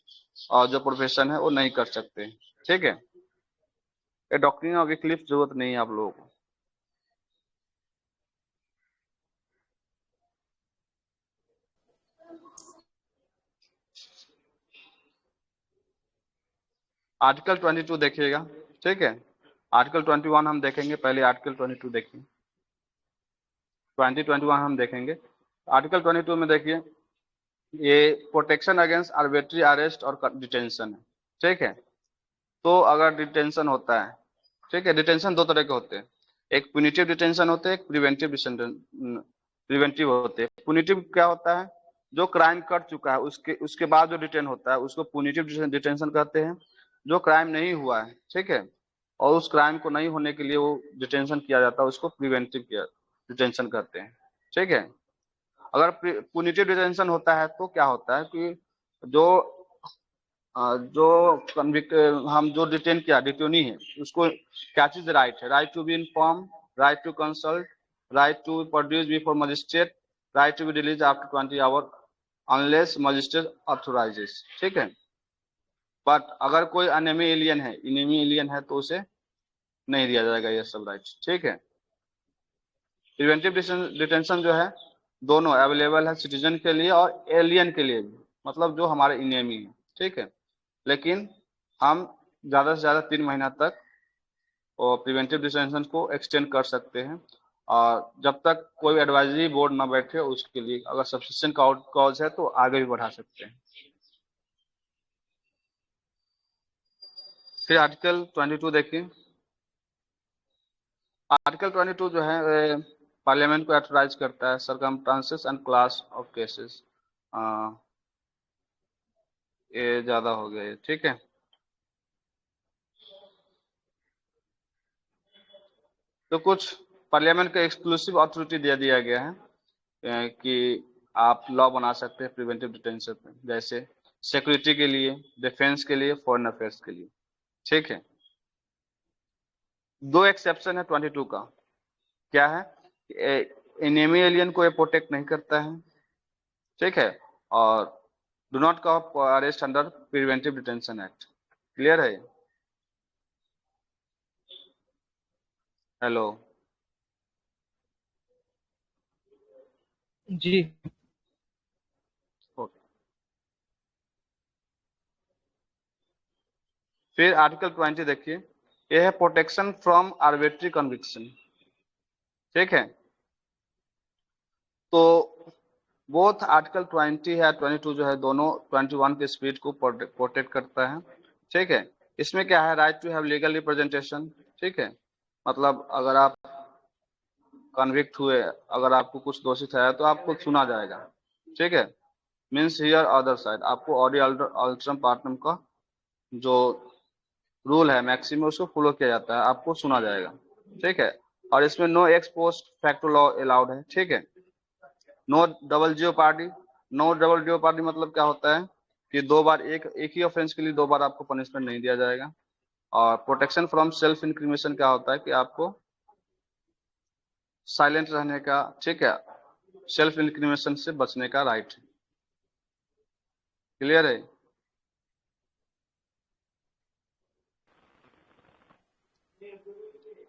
और जो प्रोफेशन है वो नहीं कर सकते, ठीक है। ये डॉक्ट्रिन ऑफ विक्लिफ जरूरत नहीं है आप लोगों को। आर्टिकल 22 देखिएगा, ठीक है। आर्टिकल 21 हम देखेंगे, पहले आर्टिकल 22 देखिए, 21 हम देखेंगे। आर्टिकल 22 में देखिए ये प्रोटेक्शन अगेंस्ट आर्बिट्री अरेस्ट और डिटेंशन है, ठीक है। तो अगर डिटेंशन होता है, ठीक है, डिटेंशन दो तरह के होते हैं, एक पुनिटिव डिटेंशन होते हैं, एक प्रिवेंटिव होते हैं। पुनिटिव क्या होता है? जो क्राइम कर चुका है उसके बाद जो डिटेन होता है उसको पुनिटिव डिटेंशन कहते हैं। जो क्राइम नहीं हुआ है, ठीक है, और उस क्राइम को नहीं होने के लिए वो डिटेंशन किया जाता है, उसको प्रिवेंटिव डिटेंशन कहते हैं, ठीक है। अगर पुनिटिव डिटेंशन होता है तो क्या होता है कि जो जो कन्विक्ट हम जो डिटेन किया, डिटेनी है, उसको क्या चीज राइट है? Right to be inform, right to consult, right to produce before magistrate, right to be release after 20 hour unless magistrate authorises, ठीक है। बट अगर कोई अनेमी एलियन है, इनेमी एलियन है, तो उसे नहीं दिया जाएगा ये सब राइट्स, ठीक है। प्रिवेंटिव डिटेंशन जो है दोनों अवेलेबल है, सिटीजन के लिए और एलियन के लिए भी, मतलब जो हमारे इनेमी है, ठीक है। लेकिन हम ज़्यादा से ज़्यादा 3 महीना तक और प्रिवेंटिव डिटेंशन को एक्सटेंड कर सकते हैं, और जब तक कोई एडवाइजरी बोर्ड ना बैठे उसके लिए, अगर सब्सिस्टेंट कॉज है तो आगे भी बढ़ा सकते हैं। फिर आर्टिकल 22 देखिए। आर्टिकल 22 जो है पार्लियामेंट को ऑथराइज करता है circumstances and class of cases, ये ज्यादा हो गया है, ठीक है। तो कुछ पार्लियामेंट को एक्सक्लूसिव अथॉरिटी दे दिया गया है कि आप लॉ बना सकते हैं प्रिवेंटिव डिटेंशन में, जैसे सिक्योरिटी के लिए, डिफेंस के लिए, फॉरेन अफेयर्स के लिए। ठीक है, 2 एक्सेप्शन है 22 का। क्या है? एनिमी एलियन को ये प्रोटेक्ट नहीं करता है। ठीक है, और do not cop arrest under preventive detention act. Clear है? हेलो, जी। ओके। फिर आर्टिकल 20 देखिए, ये है प्रोटेक्शन फ्रॉम आर्बिट्री कन्विक्शन। ठीक है, तो बोथ आर्टिकल 20 है 22 जो है, दोनों 21 के स्पीड को प्रोटेक्ट करता है। ठीक है, इसमें क्या है? Right to have legal representation. ठीक है, मतलब अगर आप कन्विक्ट हुए, अगर आपको कुछ दोषी ठहराया तो आपको सुना जाएगा। ठीक है, मीन्स हियर अदर साइड, आपको ऑडियो अल्ट्रम पार्टनम का जो रूल है मैक्सिमम उसको फॉलो किया जाता है, आपको सुना जाएगा। ठीक है, और इसमें no ex post facto law allowed है। ठीक है, no double jeopardy. No double jeopardy मतलब क्या होता है कि 2 बार एक ही ऑफेंस के लिए 2 बार आपको पनिशमेंट नहीं दिया जाएगा। और प्रोटेक्शन फ्रॉम सेल्फ इंक्रिमिनेशन क्या होता है कि आपको साइलेंट रहने का, ठीक है, सेल्फ इंक्रिमिनेशन से बचने का राइट है। क्लियर है?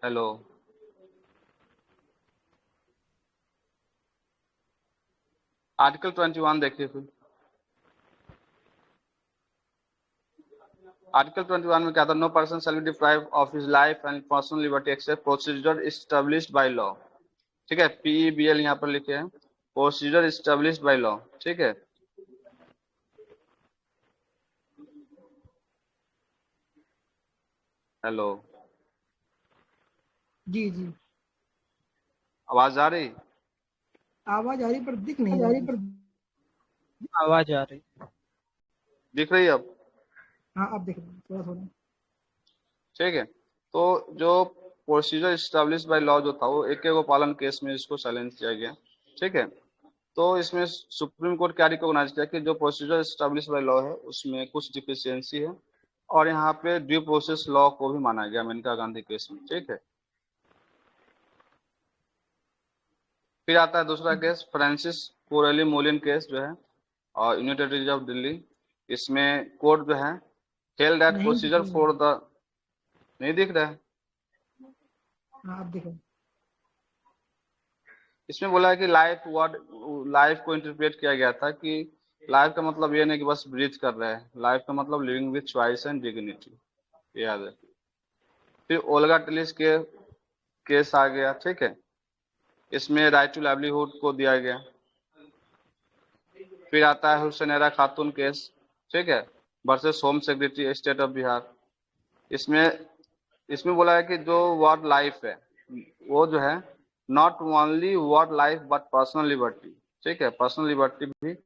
हेलो, आर्टिकल 21 देखिए। फिर आर्टिकल 21 में क्या था? No person shall be deprived of his life and personal liberty except procedure established by law. ठीक है, PEBL यहाँ पर लिखे हैं, प्रोसीजर एस्टैब्लिश्ड बाय लॉ। ठीक है, हेलो, जी जी, आवाज आ रही? आवाज आ रही पर दिख नहीं रही। आवाज आ रही। दिख रही है अब? हाँ, अब दिख रही है थोड़ा थोड़ा। ठीक है, तो जो प्रोसीजर एस्टैब्लिश्ड बाय लॉ जो था वो एक को पालन केस में इसको साइलेंस किया गया। ठीक है, तो इसमें सुप्रीम कोर्ट क्या रिकॉग्नाइज किया कि जो प्रोसीजर एस्टैब्लिश्ड बाय लॉ है उसमें कुछ डिफिशियंसी है, और यहाँ पे ड्यू प्रोसेस लॉ को भी माना गया मेनका गांधी केस में। ठीक है, फिर आता है दूसरा केस, फ्रांसिस कोरेली मोलिन केस जो है, और यूनाइटेड टेरिटरी ऑफ दिल्ली। इसमें कोर्ट जो है हेल्ड दैट नहीं दिख प्रोसीजर रही है। फॉर द, नहीं दिख रहा है? हाँ, अब दिख रहा है। इसमें बोला है कि लाइफ को इंटरप्रेट किया गया था कि लाइफ का मतलब ये नहीं कि बस ब्रीथ कर रहे हैं, लाइफ का मतलब living with choice and dignity. याद है? फिर ओल्गा टिलिस के केस आ गया। ठीक है, इसमें राइट टू लाइवलीहुड को दिया गया। फिर आता है हुसैनेरा खातून केस। ठीक है, versus home secretary state of Bihar. इसमें इसमें बोला है कि जो वर्ड लाइफ है वो जो है not only word life but personal liberty. ठीक है, पर्सनल लिबर्टी भी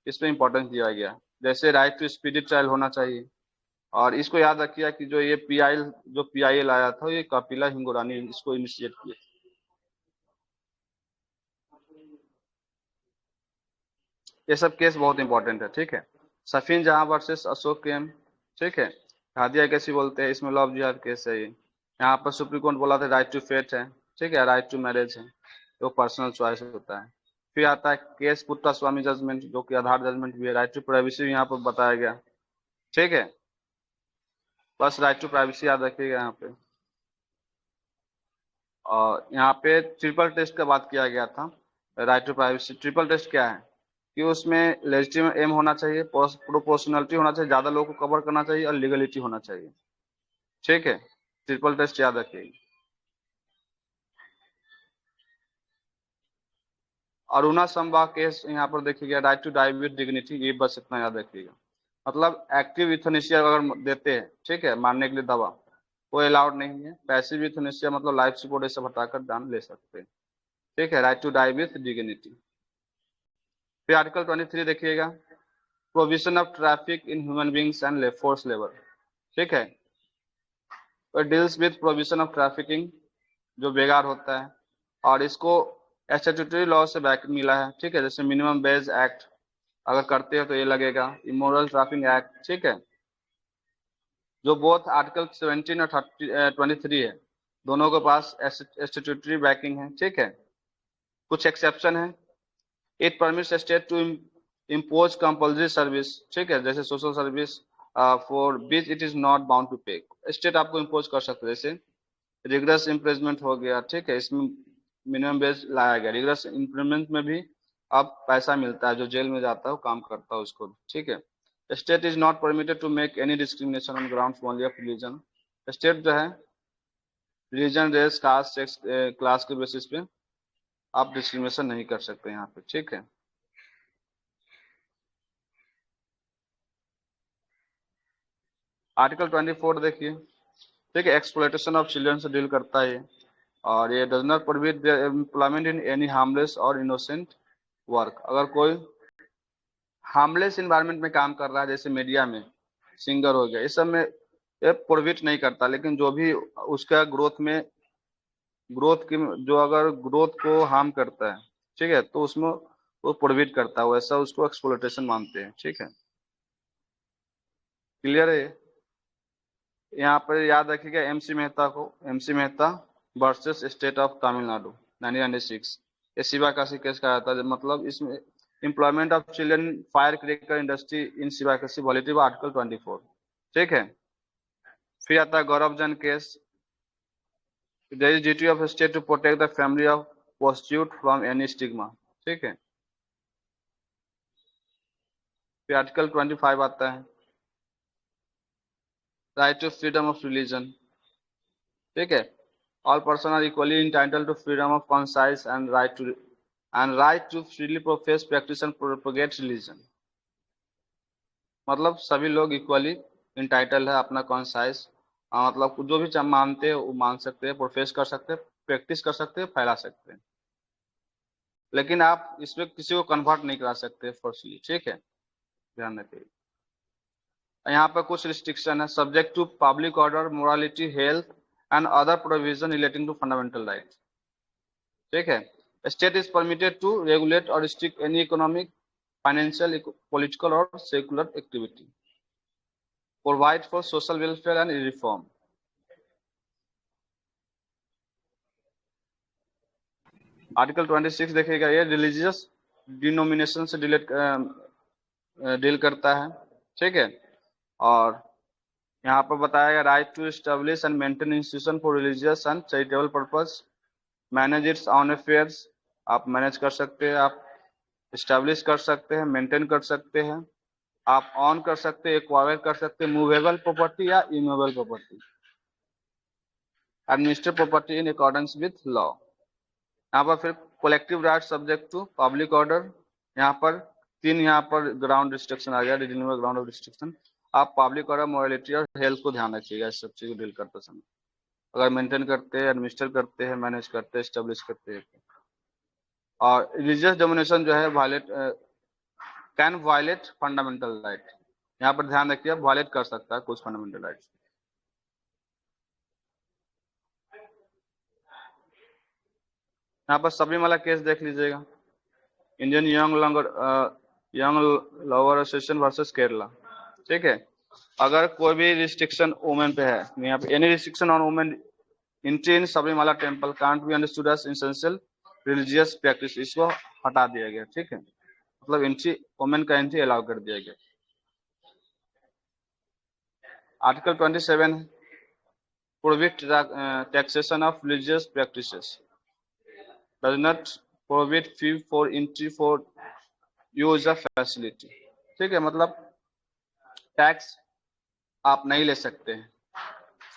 इसमें इंपॉर्टेंस दिया गया, जैसे राइट टू स्पीडी ट्रायल होना चाहिए। और इसको याद रखिए कि जो ये PIL आया था ये कपिला हिंगोरानी इसको इनिशिएट किए थे। ये सब केस बहुत इंपॉर्टेंट है। ठीक है, सफीन जहां वर्सेस अशोक केम। ठीक है, हादिया कैसी बोलते हैं, इसमें लव जिहाद केस है ये। यहाँ पर सुप्रीम कोर्ट बोला था राइट टू फेट है। ठीक है, राइट टू मैरिज है, तो पर्सनल चॉइस होता है। फिर आता है केस पुट्टा स्वामी जजमेंट जो कि आधार जजमेंट भी है। राइट टू प्राइवेसी यहाँ पर बताया गया। ठीक है, बस राइट टू प्राइवेसी याद रखिएगा यहाँ पे। और यहाँ पे ट्रिपल टेस्ट का बात किया गया था। Right to privacy triple test क्या है कि उसमें लेजिटिमेट एम होना चाहिए, प्रोपोर्शनलिटी होना चाहिए, ज्यादा लोगों को कवर करना चाहिए, और लीगलिटी होना चाहिए। ठीक है, ट्रिपल टेस्ट याद रखिएगा। अरुणा संभा केस यहाँ पर देखिएगा, right to die with dignity, ये बस इतना याद रखिएगा। मतलब एक्टिव यूथनेसिया अगर देते हैं, ठीक है, मारने के लिए दवा, वो अलाउड नहीं है। पैसिव यूथनेसिया मतलब लाइफ सपोर्ट ऐसा हटाकर जान ले सकते हैं। ठीक है, right to die with dignity. फिर आर्टिकल 23 देखिएगा, provision of traffic in human beings and force labour. ठीक है, deals with provision of trafficking, जो बेगार होता है और इसको स्टैट्यूटरी लॉ से बैक मिला है, ठीक है। जैसे मिनिमम वेज एक्ट अगर करते हो तो ये लगेगा, इमोरल ट्रैफिकिंग एक्ट, ठीक है, जो बोथ आर्टिकल 17 और 23 है, दोनों के पास स्टैट्यूटरी बैकिंग है, ठीक है। कुछ एक्सेप्शन है। It permits state to impose compulsory service, ठीक है, जैसे social service for which it is not bound to pay. State आपको इम्पोज कर सकते हैं, जैसे रिगरस इम्प्रेजमेंट हो गया, ठीक है, इसमें मिनिमम वेज लाया गया। रिगरस इम्प्रेजमेंट में भी अब पैसा मिलता है, जो जेल में जाता है वो काम करता है उसको, ठीक है। State is not permitted to make any discrimination on grounds only of religion. State जो है religion, race, caste, sex, class के बेसिस पे आप डिस्क्रिमिनेशन नहीं कर सकते यहाँ पे, ठीक है। आर्टिकल 24 देखिए, ठीक है, एक्सप्लॉयटेशन ऑफ चिल्ड्रन से डील करता है ये, और ये does not permit the employment in any harmless और इनोसेंट वर्क। अगर कोई हार्मलेस इन्वायरमेंट में काम कर रहा है, जैसे मीडिया में सिंगर हो गया, इस सब में ये प्रोहिबिट नहीं करता, लेकिन जो भी उसका ग्रोथ की जो अगर ग्रोथ को हार्म करता है, ठीक है, तो उसमें वो प्रोहिबिट करता है, वैसा उसको एक्सप्लॉयटेशन मानते हैं, ठीक है। क्लियर है? यहाँ पर याद रखिएगा एमसी मेहता को, MC Mehta versus state of Tamil Nadu 1996, ये शिवाकाशी केस का आता है। मतलब इसमें employment of children fire cracker industry in Sivakasi violative article 24, ठीक है। फिर आता है Gaurav Jain case, there is duty of state to protect the family of prostitute from any stigma, ठीक है। फिर आर्टिकल 25 आता है right to freedom of religion, ठीक है। All person are equally entitled to freedom of conscience and right to freely profess, practice and propagate religion. मतलब सभी लोग इक्वली इंटाइटल है अपना कॉन्साइंस, मतलब जो भी मानते हैं वो मान सकते हैं, प्रोफेस कर सकते हैं, प्रैक्टिस कर सकते हैं, फैला सकते हैं, लेकिन आप इसमें किसी को कन्वर्ट नहीं करा सकते फोर्सली, ठीक है, ध्यान रखिए। यहाँ पर कुछ रिस्ट्रिक्शन है, subject to public order, morality, health and other provision relating to fundamental rights, ठीक है। State is permitted to regulate और restrict any economic, financial, political और secular activity, provide for social welfare and reform. Article 26 देखिएगा, ये religious denomination से deal करता है, ठीक है। और यहाँ पर बताया right to establish and maintain institution for religious and charitable purpose, manage its own affairs, आप मैनेज कर सकते हैं, आप एस्टेब्लिश कर सकते हैं, मेंटेन कर सकते हैं, आप ऑन कर सकते हैं, एक्वायर कर सकते हैं मूवेबल प्रॉपर्टी या immovable property, administer property in accordance with law. यहाँ पर फिर collective right subject to public order, यहाँ पर यहाँ पर ग्राउंड रिस्ट्रिक्शन आ गया, रीजनेबल ग्राउंड ऑफ रिस्ट्रिक्शन। आप पब्लिक ऑर्डर, मोरालिटी और हेल्थ को ध्यान रखिएगा इस सब चीज को डील करते समय, अगर मेंटेन करते हैं, एडमिनिस्टर करते हैं, मैनेज करते हैं, एस्टेब्लिश करते हैं। और रिलीजियस डोमिनेशन जो है violate can violate fundamental right, यहाँ पर ध्यान रखिए, वायलेट कर सकता है कुछ फंडामेंटल राइट्स। यहाँ पर सबरीमाला केस देख लीजिएगा, Indian young lower association versus Kerala, ठीक है। अगर कोई भी रिस्ट्रिक्शन वुमेन पे है, यहाँ पे any restriction on women entry in Sabarimala temple can't be understood as essential religious practice, इसको हटा दिया गया, ठीक है, मतलब एंट्री वुमेन का एंट्री अलाउ कर दिया गया। Article 27 prohibit taxation of religious practices, does not prohibit fee for entry for use of facility, ठीक है, मतलब टैक्स आप नहीं ले सकते हैं,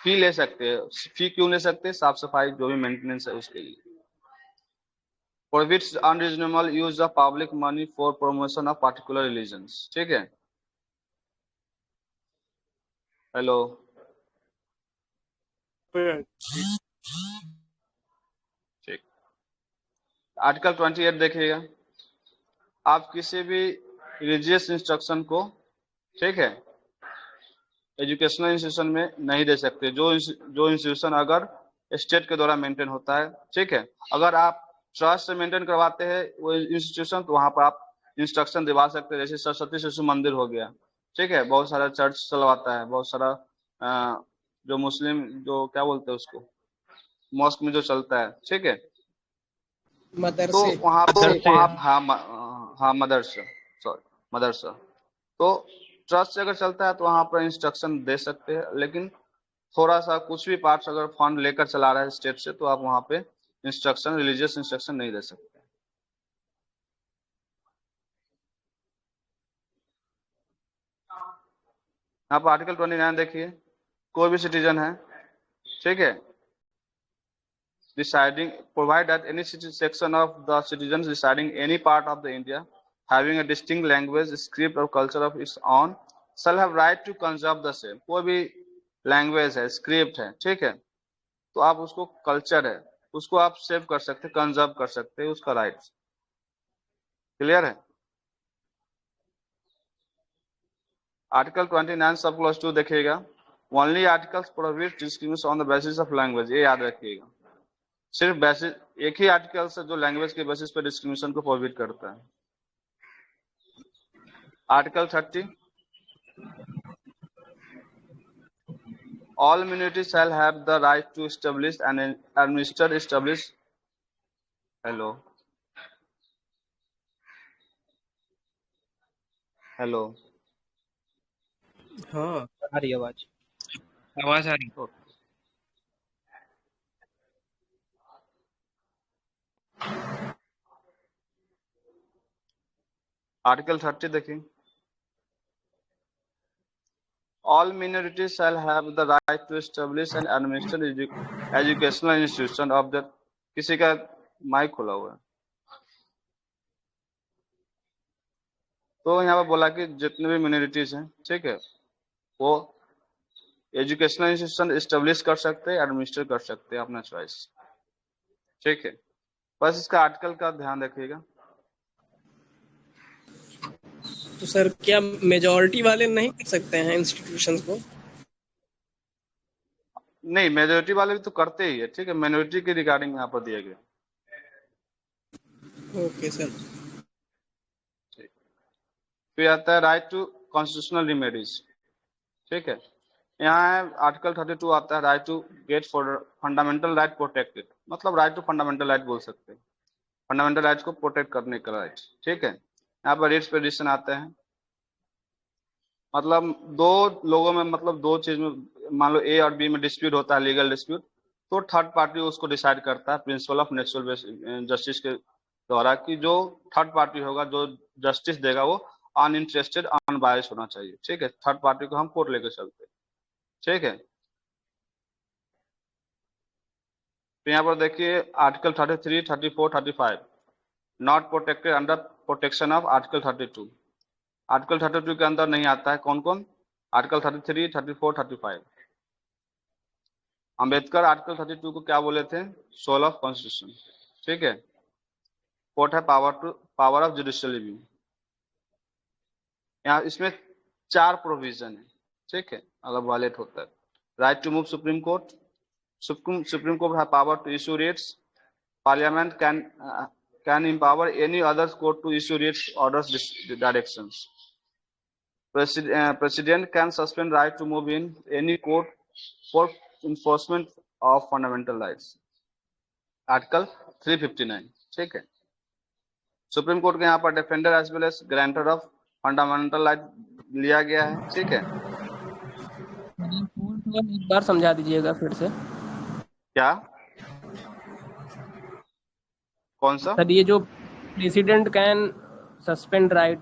फी ले सकते हैं। फी क्यों ले सकते हैं? साफ सफाई जो भी मेंटेनेंस है उसके लिए। Prohibits unreasonable use of public money for promotion of particular religions, ठीक है। हेलो, ठीक। आर्टिकल 28 देखिएगा, आप किसी भी रिलीजियस इंस्ट्रक्शन को, ठीक है, एजुकेशनल इंस्टीट्यूशन में नहीं दे सकते। जो इंस्टीट्यूशन अगर स्टेट के द्वारा मेंटेन होता है, ठीक है। अगर आप ट्रस्ट से मेंटेन करवाते हैं वो इंस्टीट्यूशन, तो वहां पर आप इंस्ट्रक्शन दिवा सकते हैं, जैसे सरस्वती शिशु मंदिर हो गया, ठीक है। बहुत सारा चर्च चलवाता है, बहुत सारा जो मुस्लिम जो क्या बोलते हैं उसको, मॉस्क में जो चलता है, ठीक है। तो मदरसे वहाँ मदरसे हाँ मदरसा, सॉरी मदरसा। तो ट्रस्ट से अगर चलता है तो वहाँ पर इंस्ट्रक्शन दे सकते हैं, लेकिन थोड़ा सा कुछ भी पार्ट्स अगर फंड लेकर चला रहा है स्टेट से, तो आप वहाँ पे इंस्ट्रक्शन, रिलीजियस इंस्ट्रक्शन नहीं दे सकते। यहाँ पर आर्टिकल 29 देखिए, कोई भी सिटीजन है, ठीक है, residing provide that any section of the citizens residing any part of the India having a distinct language, script or culture of its own shall have right to conserve the same। कोई भी language है, script है, ठीक है, तो आप उसको culture है उसको आप सेव कर सकते हैं, कंजर्व कर सकते हैं, उसका राइट। क्लियर है। आर्टिकल 29 सब क्लॉज 2 देखिएगा, only articles prohibit discrimination on the basis of language, ये याद रखिएगा। सिर्फ बेसिस, एक ही आर्टिकल से जो लैंग्वेज के बेसिस पे डिस्क्रिमिनेशन को प्रोहिबिट करता है। Article 30, all minorities shall have the right to establish and administer establish hello hello हाँ आ रही आवाज। आवाज आ रही। आर्टिकल 30 देखिए, all minorities shall have the right to establish and administer educational institution of the, किसी का माइक खुला हुआ है, तो यहाँ पर बोला कि जितने भी मिनोरिटीज हैं, ठीक है, वो एजुकेशनल इंस्टीट्यूशन एस्टेब्लिश कर सकते हैं, एडमिनिस्टर कर सकते हैं, अपना चॉइस, ठीक है। बस इसका आर्टिकल का ध्यान रखिएगा। तो सर क्या मेजॉरिटी वाले नहीं कर सकते हैं इंस्टीट्यूशंस को? नहीं, मेजोरिटी वाले भी तो करते ही है, ठीक है, माइनॉरिटी के रिगार्डिंग यहाँ पर दिया गया। Okay sir. फिर आता है राइट टू कॉन्स्टिट्यूशनल रिमेडीज, ठीक है। यहाँ है आर्टिकल 32 आता है right to get for fundamental right protected, मतलब राइट टू फंडामेंटल राइट बोल सकते हैं, फंडामेंटल राइट को प्रोटेक्ट करने का राइट, ठीक है। यहाँ पर रिट्स पिटीशन आते हैं, मतलब दो लोगों में, मतलब दो चीज में, मान लो ए और बी में डिस्प्यूट होता है, लीगल डिस्प्यूट, तो थर्ड पार्टी उसको डिसाइड करता है प्रिंसिपल ऑफ नेचुरल जस्टिस के द्वारा, कि जो थर्ड पार्टी होगा जो जस्टिस देगा वो अनइंटरेस्टेड, अनबायस्ड होना चाहिए, ठीक है। थर्ड पार्टी को हम कोर्ट लेकर चलते हैं, ठीक है। तो यहाँ पर देखिए article 33, 34, 35 not protected under protection of article 32। Article 32 के अंदर नहीं आता है, कौन कौन? आर्टिकल 33, 34, 35। अंबेडकर आर्टिकल 32 को क्या बोले थे? सोल ऑफ कॉन्स्टिट्यूशन, ठीक है। कोर्ट है पावर ऑफ जुडिशियल रिव्यू। यहाँ इसमें 4 प्रोविजन है, ठीक है, अगर वायलेट होता है। Right to move supreme court, supreme court है power to issue writs, parliament can empower any other court to issue writs, orders, directions. President can suspend right to move in any court for enforcement of fundamental rights. Article 359, ठीक है। Supreme court के यहाँ पर defender as well as grantor of fundamental right लिया गया है, ठीक है। एक बार समझा दीजिएगा फिर से। क्या? कौन सा? सर ये जो president can suspend right,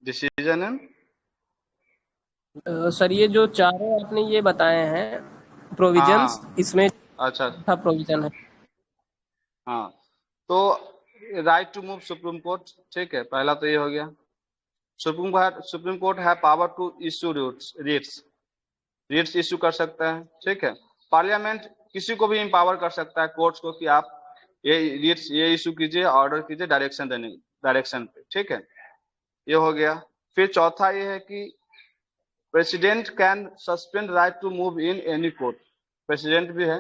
decision है सर ये जो चारों आपने ये बताए हैं प्रोविजंस, इसमें अच्छा था प्रोविजन है। हाँ, तो right to move supreme court, ठीक है, पहला तो ये हो गया। सुप्रीम कोर्ट है power to issue writs issue कर सकता है, ठीक है। पार्लियामेंट किसी को भी एम्पावर कर सकता है कोर्ट्स को कि आप ये रिट्स ये इश्यू कीजिए, ऑर्डर कीजिए डायरेक्शन पे, ठीक है, ये हो गया। फिर चौथा ये है कि president can suspend right to move in any court. President भी है,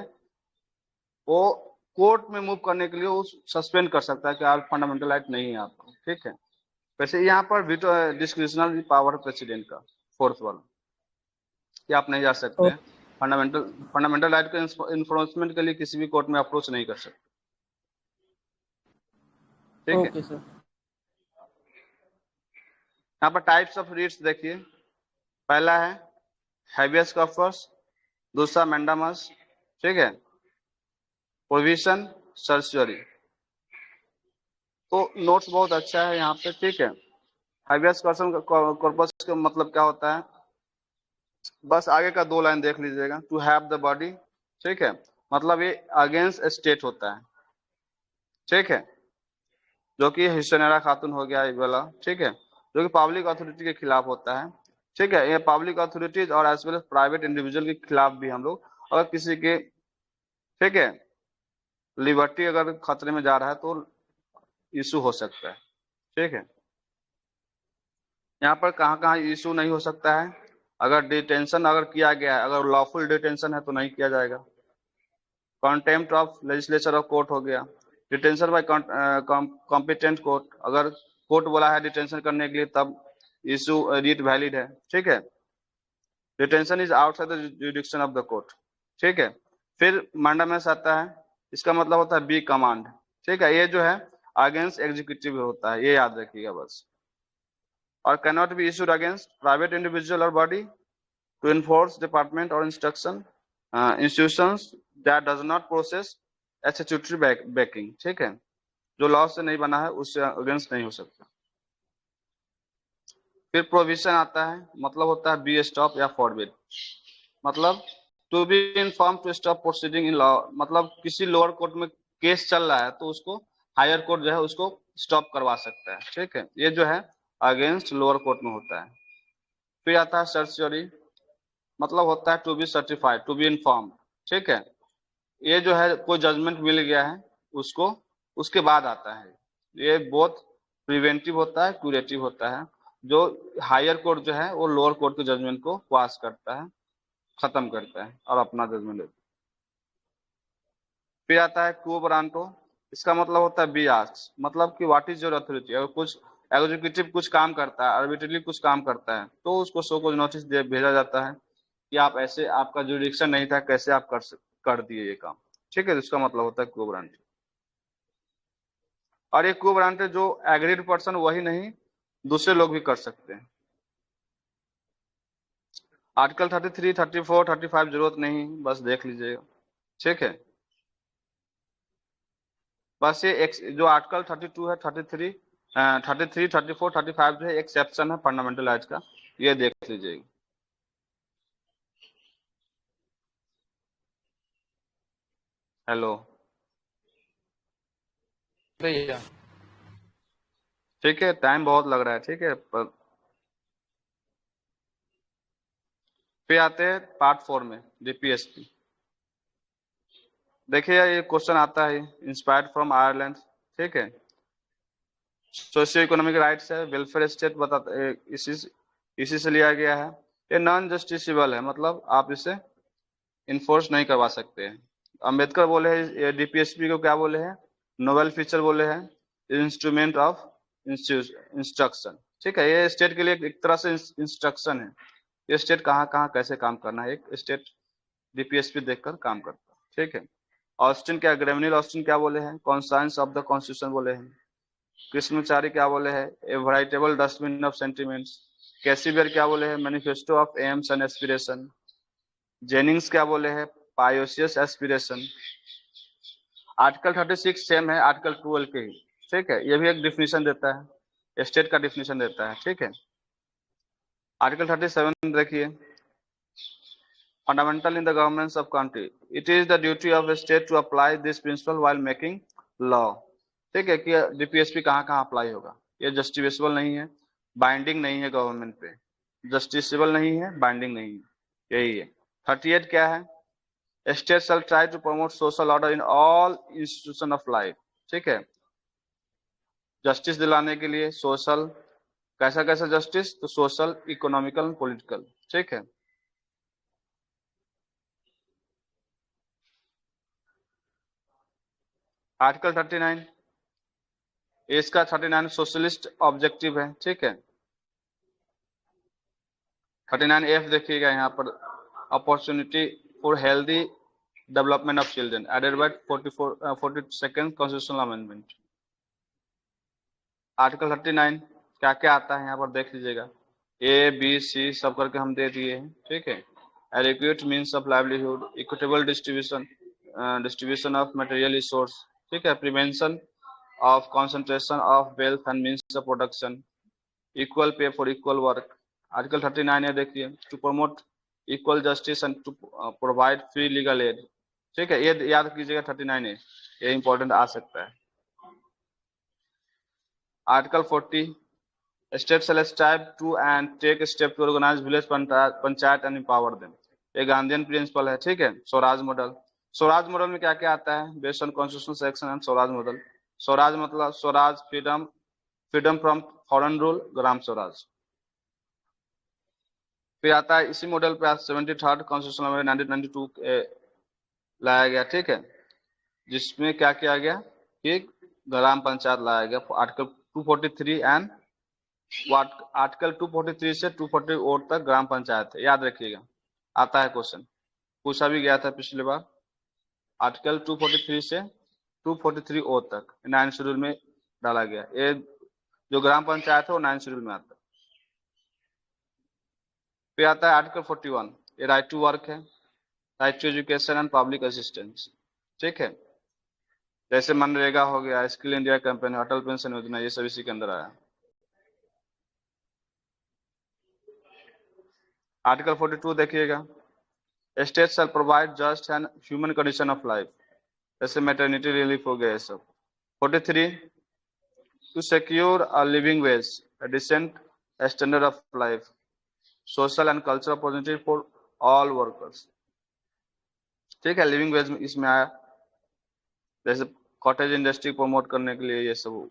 वो कोर्ट में मूव करने के लिए वो सस्पेंड कर सकता है कि आप फंडामेंटल राइट नहीं है आपको, ठीक है। वैसे यहाँ पर वीटो डिस्क्रिशनल पावर प्रेसिडेंट का, फोर्थ वाला, कि आप नहीं जा सकते हैं फंडामेंटल राइट के इन्फोर्समेंट के लिए किसी भी कोर्ट में अप्रोच नहीं कर सकते, ठीक है। Okay sir. यहाँ पर टाइप्स ऑफ रिट्स देखिए, पहला है हैबियस कॉर्पस, दूसरा मैंडामस, ठीक है, प्रोविजन, सर्चरी। तो नोट्स बहुत अच्छा है यहाँ पे, ठीक है। हैबियस कॉर्पस का मतलब क्या होता है, बस आगे का 2 लाइन देख लीजिएगा। टू हैव द बॉडी, ठीक है, मतलब ये अगेंस्ट स्टेट होता है, ठीक है, जो कि हिस्सेनेरा खातून हो गया ये वाला, ठीक है, जो कि पब्लिक अथॉरिटी के खिलाफ होता है, ठीक है। ये पब्लिक अथॉरिटीज और as well as private individual के खिलाफ भी हम लोग अगर किसी के, ठीक है, लिबर्टी अगर खतरे में जा रहा है तो इशू हो सकता है, ठीक है। यहाँ पर कहाँ इशू नहीं हो सकता है, अगर डिटेंशन अगर किया गया है, अगर लॉफुल डिटेंशन है तो नहीं किया जाएगा। Contempt of legislature of court हो गया, डिटेंशन बाय कॉम्पिटेंट कोर्ट, अगर कोर्ट बोला है डिटेंशन करने के लिए तब इशू रीट वैलिड है, ठीक है। Detention is outside the jurisdiction of the court, ठीक है। फिर मैंडामस आता है, इसका मतलब होता है बी कमांड, ठीक है, ये जो है अगेंस्ट एग्जीक्यूटिव होता है, ये याद रखिएगा बस। और can not be issued against private individual और बॉडी टू एनफोर्स डिपार्टमेंट और instruction institutions that does not process statutory banking, ठीक है, जो लॉ से नहीं बना है उससे अगेंस्ट नहीं हो सकता। फिर प्रोविजन आता है, मतलब होता है बी स्टॉप या फॉरबिड, मतलब to be inform to stop proceeding in law, मतलब किसी लोअर कोर्ट में केस चल रहा है तो उसको हायर कोर्ट जो है उसको स्टॉप करवा सकता है, ठीक है, ये जो है अगेंस्ट लोअर कोर्ट में होता है। फिर आता है सर्चरी, मतलब होता है to be certified, to be inform, ठीक है, ये जो है कोई जजमेंट मिल गया है उसको, उसके बाद आता है, ये बहुत प्रिवेंटिव होता है, क्यूरेटिव होता है, जो हायर कोर्ट जो है वो लोअर कोर्ट के जजमेंट को पास करता है, खत्म करता है और अपना जजमेंट लेता है। फिर आता है क्वो ब्रांटो, इसका मतलब होता है बी आस्क्ड, मतलब कि व्हाट इज योर अथॉरिटी, अगर कुछ एग्जीक्यूटिव कुछ काम करता है, आर्बिट्रली कुछ काम करता है तो उसको शो को नोटिस भेजा जाता है कि आप ऐसे, आपका जुरिडिक्शन नहीं था, कैसे आप कर दिए ये काम, ठीक है, इसका मतलब होता है क्वो ब्रांटो। और ये क्वो ब्रांटो जो एग्रीड पर्सन वही नहीं, दूसरे लोग भी कर सकते हैं। आर्टिकल 33, 34, 35 जरूरत नहीं, बस देख लीजिएगा, ठीक है। बस ये जो आर्टिकल 32 है, 33, 34, 35 जो है एक्सेप्शन है फंडामेंटल राइट्स का, ये देख लीजिएगा। हेलो, भैया ठीक है, टाइम बहुत लग रहा है, ठीक है। फिर आते हैं पार्ट 4 में, डीपीएसपी। देखिए ये क्वेश्चन आता है इंस्पायर्ड फ्रॉम आयरलैंड, ठीक है, सोशियो इकोनॉमिक राइट्स है, वेलफेयर स्टेट बताता, इसी से लिया गया है। ये नॉन जस्टिसेबल है, मतलब आप इसे इन्फोर्स नहीं करवा सकते हैं। अंबेडकर बोले हैं डीपीएसपी को, क्या बोले हैं, नोवेल फीचर बोले हैं, इंस्ट्रूमेंट ऑफ इंस्ट्रक्शन, ठीक है, ये स्टेट के लिए एक तरह से इंस्ट्रक्शन है, ये स्टेट कहाँ कहाँ कैसे काम करना है, एक स्टेट डीपीएसपी देखकर काम करता है, ठीक है। ऑस्टिन क्या, ग्रेमिनियल ऑस्टिन क्या बोले हैं, कॉन्साइंस ऑफ द कॉन्स्टिट्यूशन बोले हैं। कृष्णचारी क्या बोले हैं, ए वेरिटेबल डस्टबिन ऑफ सेंटिमेंट्स। कैसीबियर क्या बोले हैं, manifesto of AIIMS and aspiration. Jennings क्या बोले हैं, पायोसियस एस्पिरेशन। आर्टिकल 36 सेम है आर्टिकल 12 के ही, ठीक है, ये भी एक डिफिनीशन देता है, स्टेट का डिफिनीशन देता है, ठीक है। आर्टिकल 37 देखिए, fundamental in the governance of country, it is the duty of state to apply this principle while making law, ठीक है, कि डीपीएसपी कहाँ कहाँ अप्लाई होगा। ये जस्टिफिकेबल नहीं है, बाइंडिंग नहीं है गवर्नमेंट पे, जस्टिसेबल नहीं है, बाइंडिंग नहीं है, यही है। 38 क्या है, state shall try to promote social order in all institution of life, ठीक है, जस्टिस दिलाने के लिए सोशल, कैसा कैसा जस्टिस, तो सोशल, इकोनॉमिकल, पॉलिटिकल, ठीक है। आर्टिकल 39 इसका 39 सोशलिस्ट ऑब्जेक्टिव है, ठीक है। 39F देखिएगा यहाँ पर, opportunity for healthy development of children, added by 42nd constitutional amendment. Article 39 क्या क्या आता है यहाँ पर देख लीजिएगा, A, B, C सब करके हम दे दिए हैं, ठीक है। Adequate means of livelihood, equitable distribution of material resource, ठीक है। Prevention of concentration of wealth and means of production, equal pay for equal work. Article 39 है देखिए, to promote equal justice and to provide free legal aid, ठीक है। ये याद कीजिएगा 39 है, ये इंपॉर्टेंट आ सकता है। Article 40 state shall strive to and take step to organize village panchayat and empower them, ये गांधीयन प्रिंसिपल है, ठीक है। स्वराज मॉडल, स्वराज मॉडल में क्या क्या आता है, based on constitutional section and swaraj model. Swaraj मतलब swaraj, freedom, freedom from foreign rule, gram swaraj. फिर आता है इसी मॉडल पे 73rd कॉन्स्टिट्यूशनल अमेंडमेंट 1992 लाया गया, ठीक है, जिसमें क्या किया गया कि ग्राम पंचायत लाया गया। आर्टिकल 243 एंड आर्टिकल 243 से 240 तक ग्राम पंचायत है, याद रखिएगा, आता है क्वेश्चन, पूछा भी गया था पिछली बार। आर्टिकल 243 से 243 तक 9 शेड्यूल में डाला गया। ये जो ग्राम पंचायत है वो 9 शेड्यूल में आता है। फिर आता है आर्टिकल 41, ये राइट टू वर्क है, right to education and public assistance, ठीक है। जैसे मनरेगा हो गया, skill India campaign, Atal pension Yojana, ये सब इसी के अंदर आया। आर्टिकल 42 देखिएगा, state shall provide just and human condition of life, जैसे मैटरनिटी रिलीफ हो गया ये सब। 43 to secure a living wage, a decent standard of life, social and cultural opportunity for all workers, ठीक है। लिविंग वेज इसमें आया, जैसे कॉटेज इंडस्ट्री प्रमोट करने के लिए ये सब,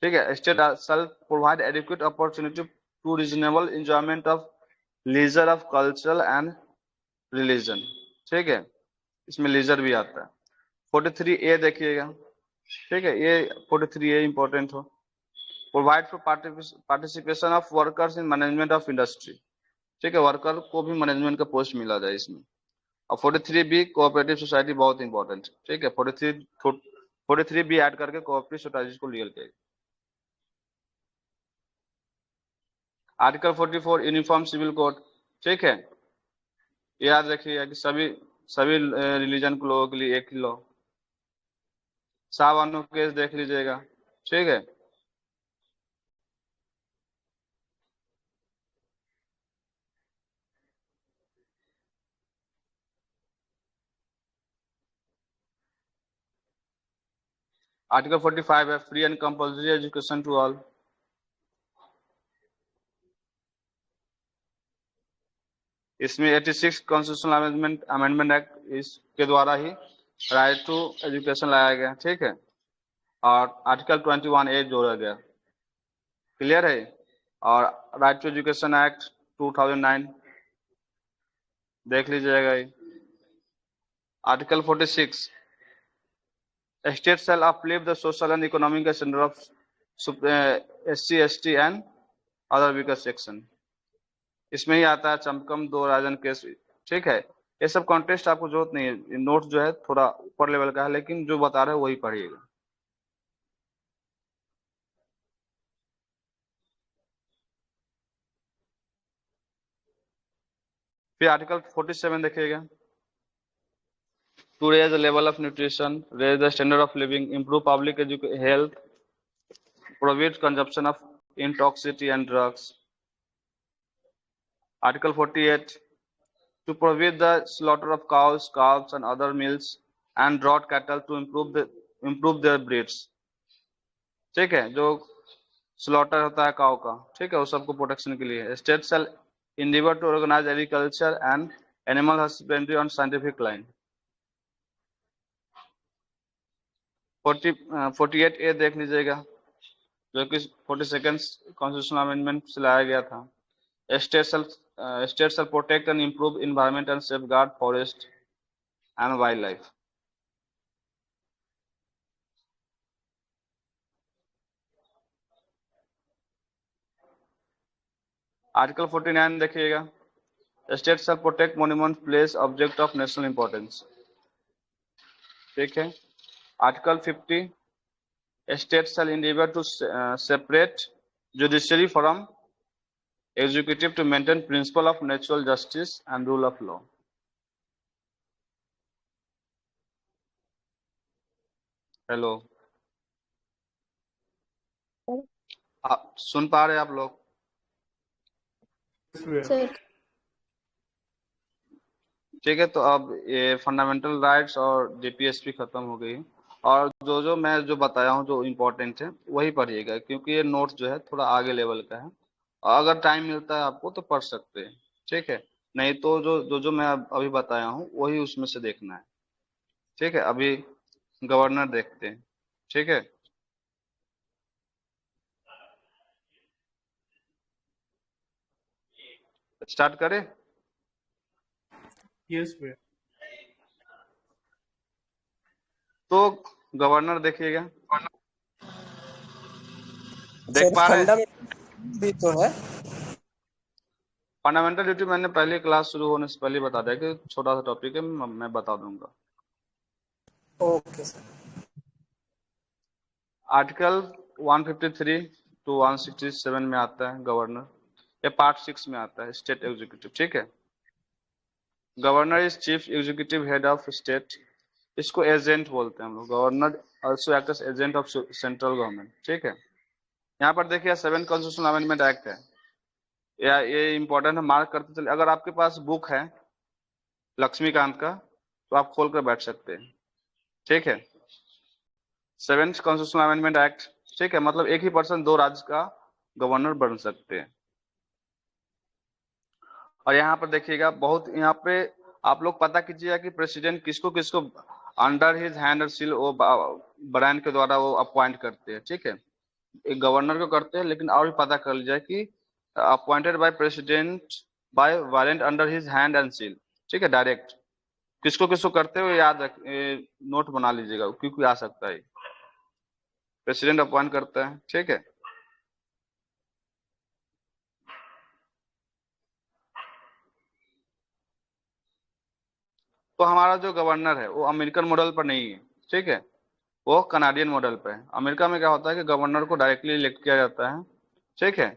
ठीक है। State shall provide adequate opportunity to reasonable enjoyment of leisure of cultural and religion, ठीक है, इसमें लीजर भी आता है। 43A देखिएगा, ठीक है, ये 43A इंपॉर्टेंट हो, provide for participation of workers in management of industry, ठीक है, वर्कर को भी मैनेजमेंट का पोस्ट मिला जाए इसमें। और 43B कोऑपरेटिव सोसाइटी बहुत इंपॉर्टेंट, ठीक है। 43B ऐड करके कोऑपरेटिव सोसाइटी को लीगल किया। आर्टिकल 44 यूनिफॉर्म सिविल कोड, ठीक है, याद रखिएगा कि सभी रिलीजन के लोगों के लिए एक ही लॉ। सावानो केस देख लीजिएगा, ठीक है। आर्टिकल 45 है, free and compulsory education to all. इसमें 86 कॉन्स्टिट्यूशनल अमेंडमेंट एक्ट इसके द्वारा ही राइट टू एजुकेशन लाया गया, ठीक है। और आर्टिकल 21A जोड़ा गया, क्लियर है। और राइट टू एजुकेशन एक्ट 2009 देख लीजिएगा। Article 46 state shall uplift the social and economic standard of SC ST and other weaker section, इसमें ही आता है चमकम दो राजन केस, ठीक है। ये सब कॉन्टेस्ट आपको जरूरत नहीं है, नोट जो है थोड़ा ऊपर लेवल का है, लेकिन जो बता रहे हैं वही पढ़िएगा। फिर आर्टिकल 47 देखिएगा, to raise the level of nutrition, raise the standard of living, improve public health, prohibit consumption of intoxicants and drugs. Article 48 to prohibit the slaughter of cows, calves and other males and draught cattle to improve their breeds, ठीक है। जो slaughter होता है cow का, ठीक है, उस सबको प्रोटेक्शन के लिए state shall endeavor to organize agriculture and animal husbandry on scientific line। 48A देख लीजिएगा, जो कि 42nd कॉन्स्टिट्यूशनल अमेंडमेंट से लाया गया था। State shall states shall protect and improve environment and safeguard forest and wildlife. Article 49 देखिएगा, state shell protect monument place object of national importance, ठीक है। Article 50, state shall endeavor to separate judiciary from executive to maintain principle of natural justice and rule of law. Hello, आप सुन पा रहे हैं आप लोग? Sir ठीक है, तो अब ये फंडामेंटल राइट्स और डीपीएसपी खत्म हो गई, और जो मैं जो बताया हूँ जो इम्पोर्टेंट है वही पढ़िएगा, क्योंकि ये नोट जो है थोड़ा आगे लेवल का है, और अगर टाइम मिलता है आपको तो पढ़ सकते हैं, ठीक है। नहीं तो जो मैं अभी बताया हूँ वही उसमें से देखना है, ठीक है। अभी गवर्नर देखते हैं, ठीक है। स्टार्ट करें? यस भैया। तो गवर्नर देखिएगा, देख सर पा रहे हैं? फंडामेंटल भी तो है। फंडामेंटल ड्यूटी मैंने पहले क्लास शुरू होने से पहले बता दिया कि छोटा सा टॉपिक है, मैं बता दूंगा। Okay sir. आर्टिकल 153 टू 167 में आता है गवर्नर, ये पार्ट 6 में आता है स्टेट एग्जीक्यूटिव, ठीक है। Governor is chief executive head of state, इसको एजेंट बोलते हैं हम लोग। Governor also act as agent of central government, ठीक है। यहाँ पर देखिए 7 कॉन्स्टिट्यूशनल अमेंडमेंट एक्ट है, या ये इंपॉर्टेंट है, मार्क करते चले। अगर आपके पास बुक है लक्ष्मीकांत का तो आप खोल कर बैठ सकते हैं, ठीक है। 7th कॉन्स्टिट्यूशनल अमेंडमेंट एक्ट, ठीक है, मतलब एक ही पर्सन 2 राज्य का गवर्नर बन सकते हैं। और यहाँ पर देखिएगा, बहुत यहाँ पे आप लोग पता कीजिएगा कि प्रेसिडेंट किसको किसको अंडर हिज हैंड और सील वो ब्रांड के द्वारा वो अपॉइंट करते हैं, ठीक है। एक गवर्नर को करते हैं, लेकिन और भी पता कर लीजिए कि appointed by president bye warrant under his hand and seal, ठीक है, डायरेक्ट। किसको किसको करते हो याद रख, नोट बना लीजिएगा, क्योंकि आ सकता है। प्रेसिडेंट अपॉइंट करता है, ठीक है। तो हमारा जो गवर्नर है वो अमेरिकन मॉडल पर नहीं है, ठीक है, वो कनाडियन मॉडल पे है। अमेरिका में क्या होता है कि गवर्नर को डायरेक्टली इलेक्ट किया जाता है, ठीक है,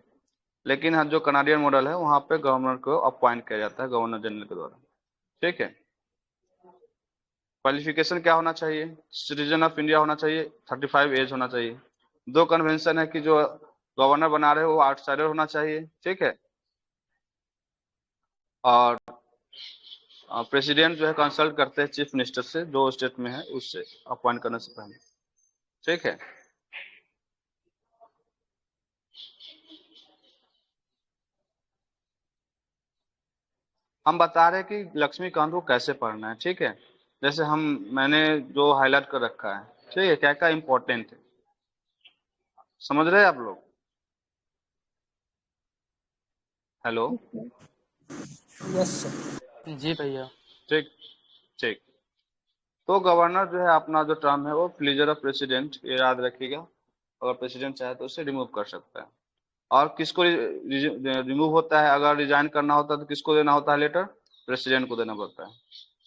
लेकिन जो कनाडियन मॉडल है वहां पे गवर्नर को अपॉइंट किया जाता है गवर्नर जनरल के द्वारा, ठीक है। क्वालिफिकेशन क्या होना चाहिए? सिटीजन ऑफ इंडिया होना चाहिए, 35 एज होना चाहिए। 2 कन्वेंशन है कि जो गवर्नर बना रहे हो वो आउटसाइडर होना चाहिए, ठीक है। और प्रेसिडेंट जो है कंसल्ट करते हैं चीफ मिनिस्टर से, जो स्टेट में है उससे अपॉइंट करने से पहले, ठीक है। हम बता रहे हैं कि लक्ष्मीकांत को कैसे पढ़ना है, ठीक है। जैसे मैंने जो हाईलाइट कर रखा है, ठीक है, क्या क्या इंपॉर्टेंट है, समझ रहे हैं आप लोग? Hello, yes sir. जी भैया। ठीक ठीक। तो गवर्नर जो है अपना जो टर्म है वो प्लीजर ऑफ प्रेसिडेंट, ये याद रखिएगा। अगर प्रेसिडेंट चाहे तो उसे रिमूव कर सकता है। और किसको रिमूव होता है, अगर रिजाइन करना होता है तो किसको देना होता है लेटर? प्रेसिडेंट को देना पड़ता है,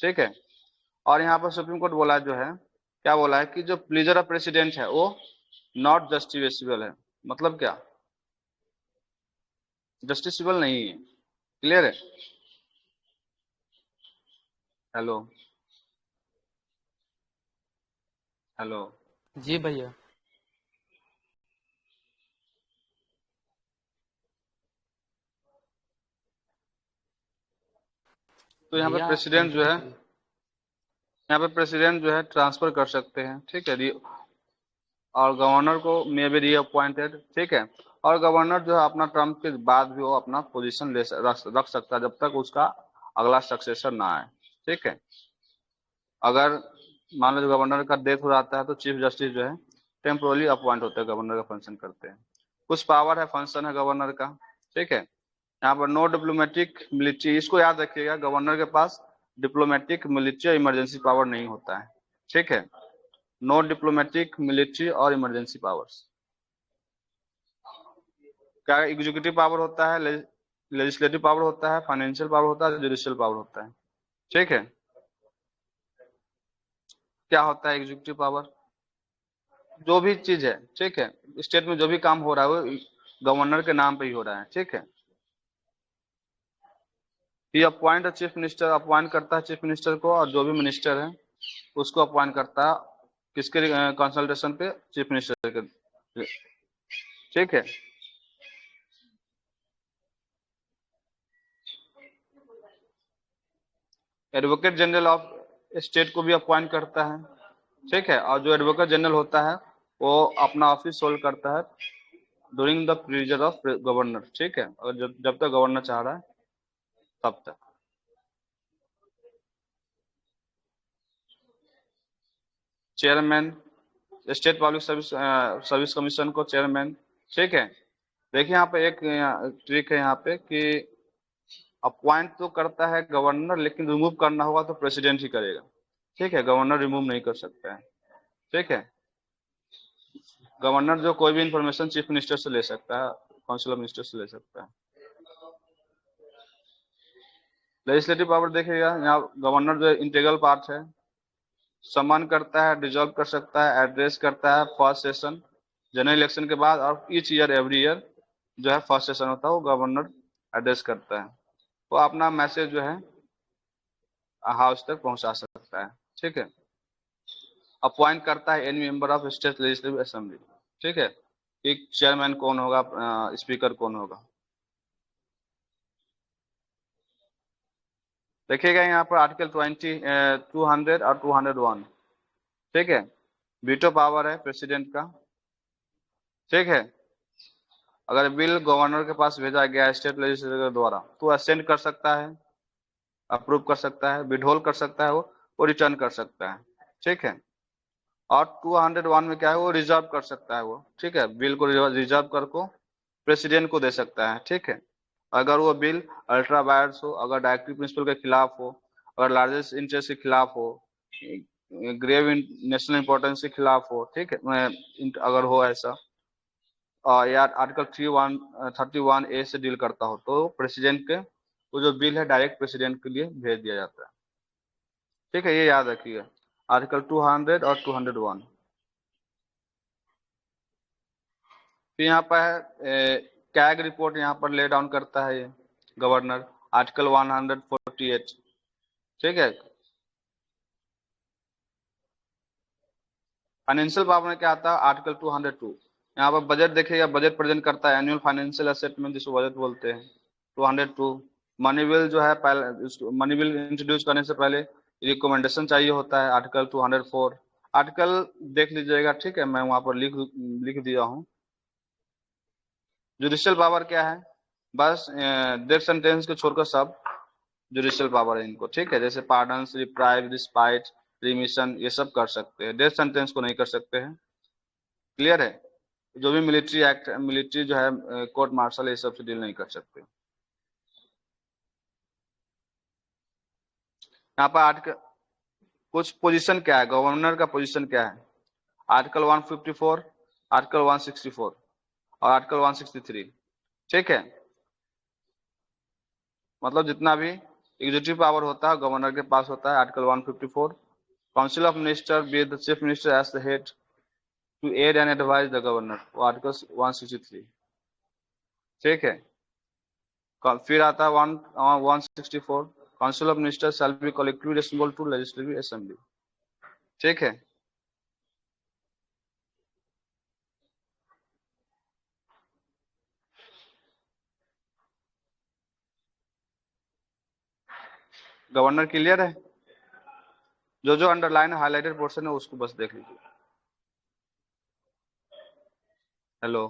ठीक है। और यहाँ पर सुप्रीम कोर्ट बोला जो है, क्या बोला है कि जो प्लीजर ऑफ प्रेसिडेंट है वो नॉट जस्टिफिकेबल है। मतलब क्या? जस्टिसबल नहीं है। क्लियर है? Hello hello. जी भैया। तो यहाँ पे भैया प्रेसिडेंट जो है, कंटिन्यू यहाँ पे प्रेसिडेंट जो है ट्रांसफर कर सकते हैं, ठीक है। और गवर्नर को मे बी रीअपॉइंटेड, ठीक है। और गवर्नर जो है अपना टर्म के बाद भी वो अपना पोजीशन रख सकता है जब तक उसका अगला सक्सेसर ना आए, ठीक है। अगर मान लो गवर्नर का डेथ हो जाता है तो चीफ जस्टिस जो है टेम्पोरली अपॉइंट होते हैं, गवर्नर का फंक्शन करते हैं। कुछ पावर है, फंक्शन है गवर्नर का, ठीक है। यहाँ पर नो डिप्लोमेटिक मिलिट्री, इसको याद रखिएगा, गवर्नर के पास डिप्लोमेटिक मिलिट्री और इमरजेंसी पावर नहीं होता है, ठीक है। नो डिप्लोमेटिक मिलिट्री और इमरजेंसी पावर्स। क्या एग्जीक्यूटिव पावर होता है, लेजिस्लेटिव पावर होता है, फाइनेंशियल पावर होता है, जुडिशियल पावर होता है, ठीक है। क्या होता है एग्जीक्यूटिव पावर? जो भी चीज है, ठीक है, स्टेट में जो भी काम हो रहा है वो गवर्नर के नाम पे ही हो रहा है, ठीक है। ये अपॉइंट चीफ मिनिस्टर, अपॉइंट करता है चीफ मिनिस्टर को, और जो भी मिनिस्टर है उसको अपॉइंट करता है किसके कंसल्टेशन पे, चीफ मिनिस्टर के, ठीक है। एडवोकेट जनरल ऑफ स्टेट को भी अपॉइंट करता है, ठीक है। और जो एडवोकेट जनरल होता है वो अपना ऑफिस होल्ड करता है during the period of governor, ठीक है, और जब तक गवर्नर चाह रहा है तब तक। Chairman state public service commission को चेयरमैन, ठीक है। देखिए यहाँ पे एक ट्रिक है यहाँ पे कि अपॉइंट तो करता है गवर्नर, लेकिन रिमूव करना होगा तो प्रेसिडेंट ही करेगा, ठीक है। गवर्नर रिमूव नहीं कर सकता है, ठीक है। गवर्नर जो कोई भी इंफॉर्मेशन चीफ मिनिस्टर से ले सकता है, काउंसिल ऑफ मिनिस्टर से ले सकता है। लेजिस्लेटिव पावर देखिएगा, यहाँ गवर्नर जो इंटीग्रल पार्ट है, सम्मान करता है, डिजॉल्व कर सकता है, एड्रेस करता है फर्स्ट सेशन जनरल इलेक्शन के बाद, और ईच ईयर एवरी ईयर जो है फर्स्ट सेशन होता है वो गवर्नर एड्रेस करता है, वो अपना मैसेज जो है हाउस तक पहुंचा सकता है, ठीक है। अपॉइंट करता है any member of state legislative assembly, ठीक है, कि चेयरमैन कौन होगा, स्पीकर कौन होगा। देखिएगा यहाँ पर आर्टिकल 200 और 201, ठीक है। वीटो पावर है प्रेसिडेंट का, ठीक है। अगर बिल गवर्नर के पास भेजा गया स्टेट लेजिस्लेचर द्वारा तो असेंड कर सकता है, अप्रूव कर सकता है, विड्रॉल कर सकता है, वो रिटर्न कर सकता है, ठीक है। और 201 में क्या है, वो रिजर्व कर सकता है वो, ठीक है, बिल को रिजर्व कर को प्रेसिडेंट को दे सकता है, ठीक है। अगर वो बिल अल्ट्रा वायर्स हो, अगर डायरेक्टिव प्रिंसिपल के खिलाफ हो, अगर लार्जेस्ट इंटरेस्ट के खिलाफ हो, ग्रेव नेशनल इंपॉर्टेंस के खिलाफ हो, ठीक है, अगर हो ऐसा, या आर्टिकल 31A से डील करता हो, तो प्रेसिडेंट के वो जो बिल है डायरेक्ट प्रेसिडेंट के लिए भेज दिया जाता है, ठीक है। ये याद रखिए, आर्टिकल 200 और 201। फिर यहाँ पर है कैग रिपोर्ट, यहाँ पर ले डाउन करता है ये गवर्नर, आर्टिकल 148, ठीक है। फाइनेंशियल पावर में क्या आता है, आर्टिकल 202। यहाँ पर बजट देखिएगा, बजट प्रेजेंट करता है, एनुअल फाइनेंशियल असेसमेंट जिसको बजट बोलते हैं, 202। मनी बिल जो है, पहले मनी बिल इंट्रोड्यूस करने से पहले रिकमेंडेशन चाहिए होता है, आर्टिकल 204। आर्टिकल देख लीजिएगा, ठीक है, मैं वहां पर लिख दिया हूँ। जुडिशियल पावर क्या है, बस डेथ सेंटेंस को छोड़कर सब जुडिशियल पावर है इनको, ठीक है। जैसे पार्डन, रिप्राइव, रिस्पाइट, रिमिशन, ये सब कर सकते हैं, डेथ सेंटेंस को नहीं कर सकते हैं, क्लियर है। जो भी मिलिट्री एक्ट, मिलिट्री जो है कोर्ट मार्शल, ये सब से डील नहीं कर सकते। यहाँ पर आर्टिकल कुछ पोजीशन क्या है, गवर्नर का पोजीशन क्या है, आर्टिकल 154, आर्टिकल 164 और आर्टिकल 163, ठीक है। मतलब जितना भी एग्जीक्यूटिव पावर होता है गवर्नर के पास होता है, article 154। Council of minister with the chief minister as the head to aid and advise the governor, वो आर्टिकल 163, ठीक है। फिर आता है 164, council of minister shall be collectively responsible to legislative assembly, ठीक है। गवर्नर क्लियर है, जो जो अंडरलाइन हाईलाइटेड पोर्शन है उसको बस देख लीजिए। हेलो,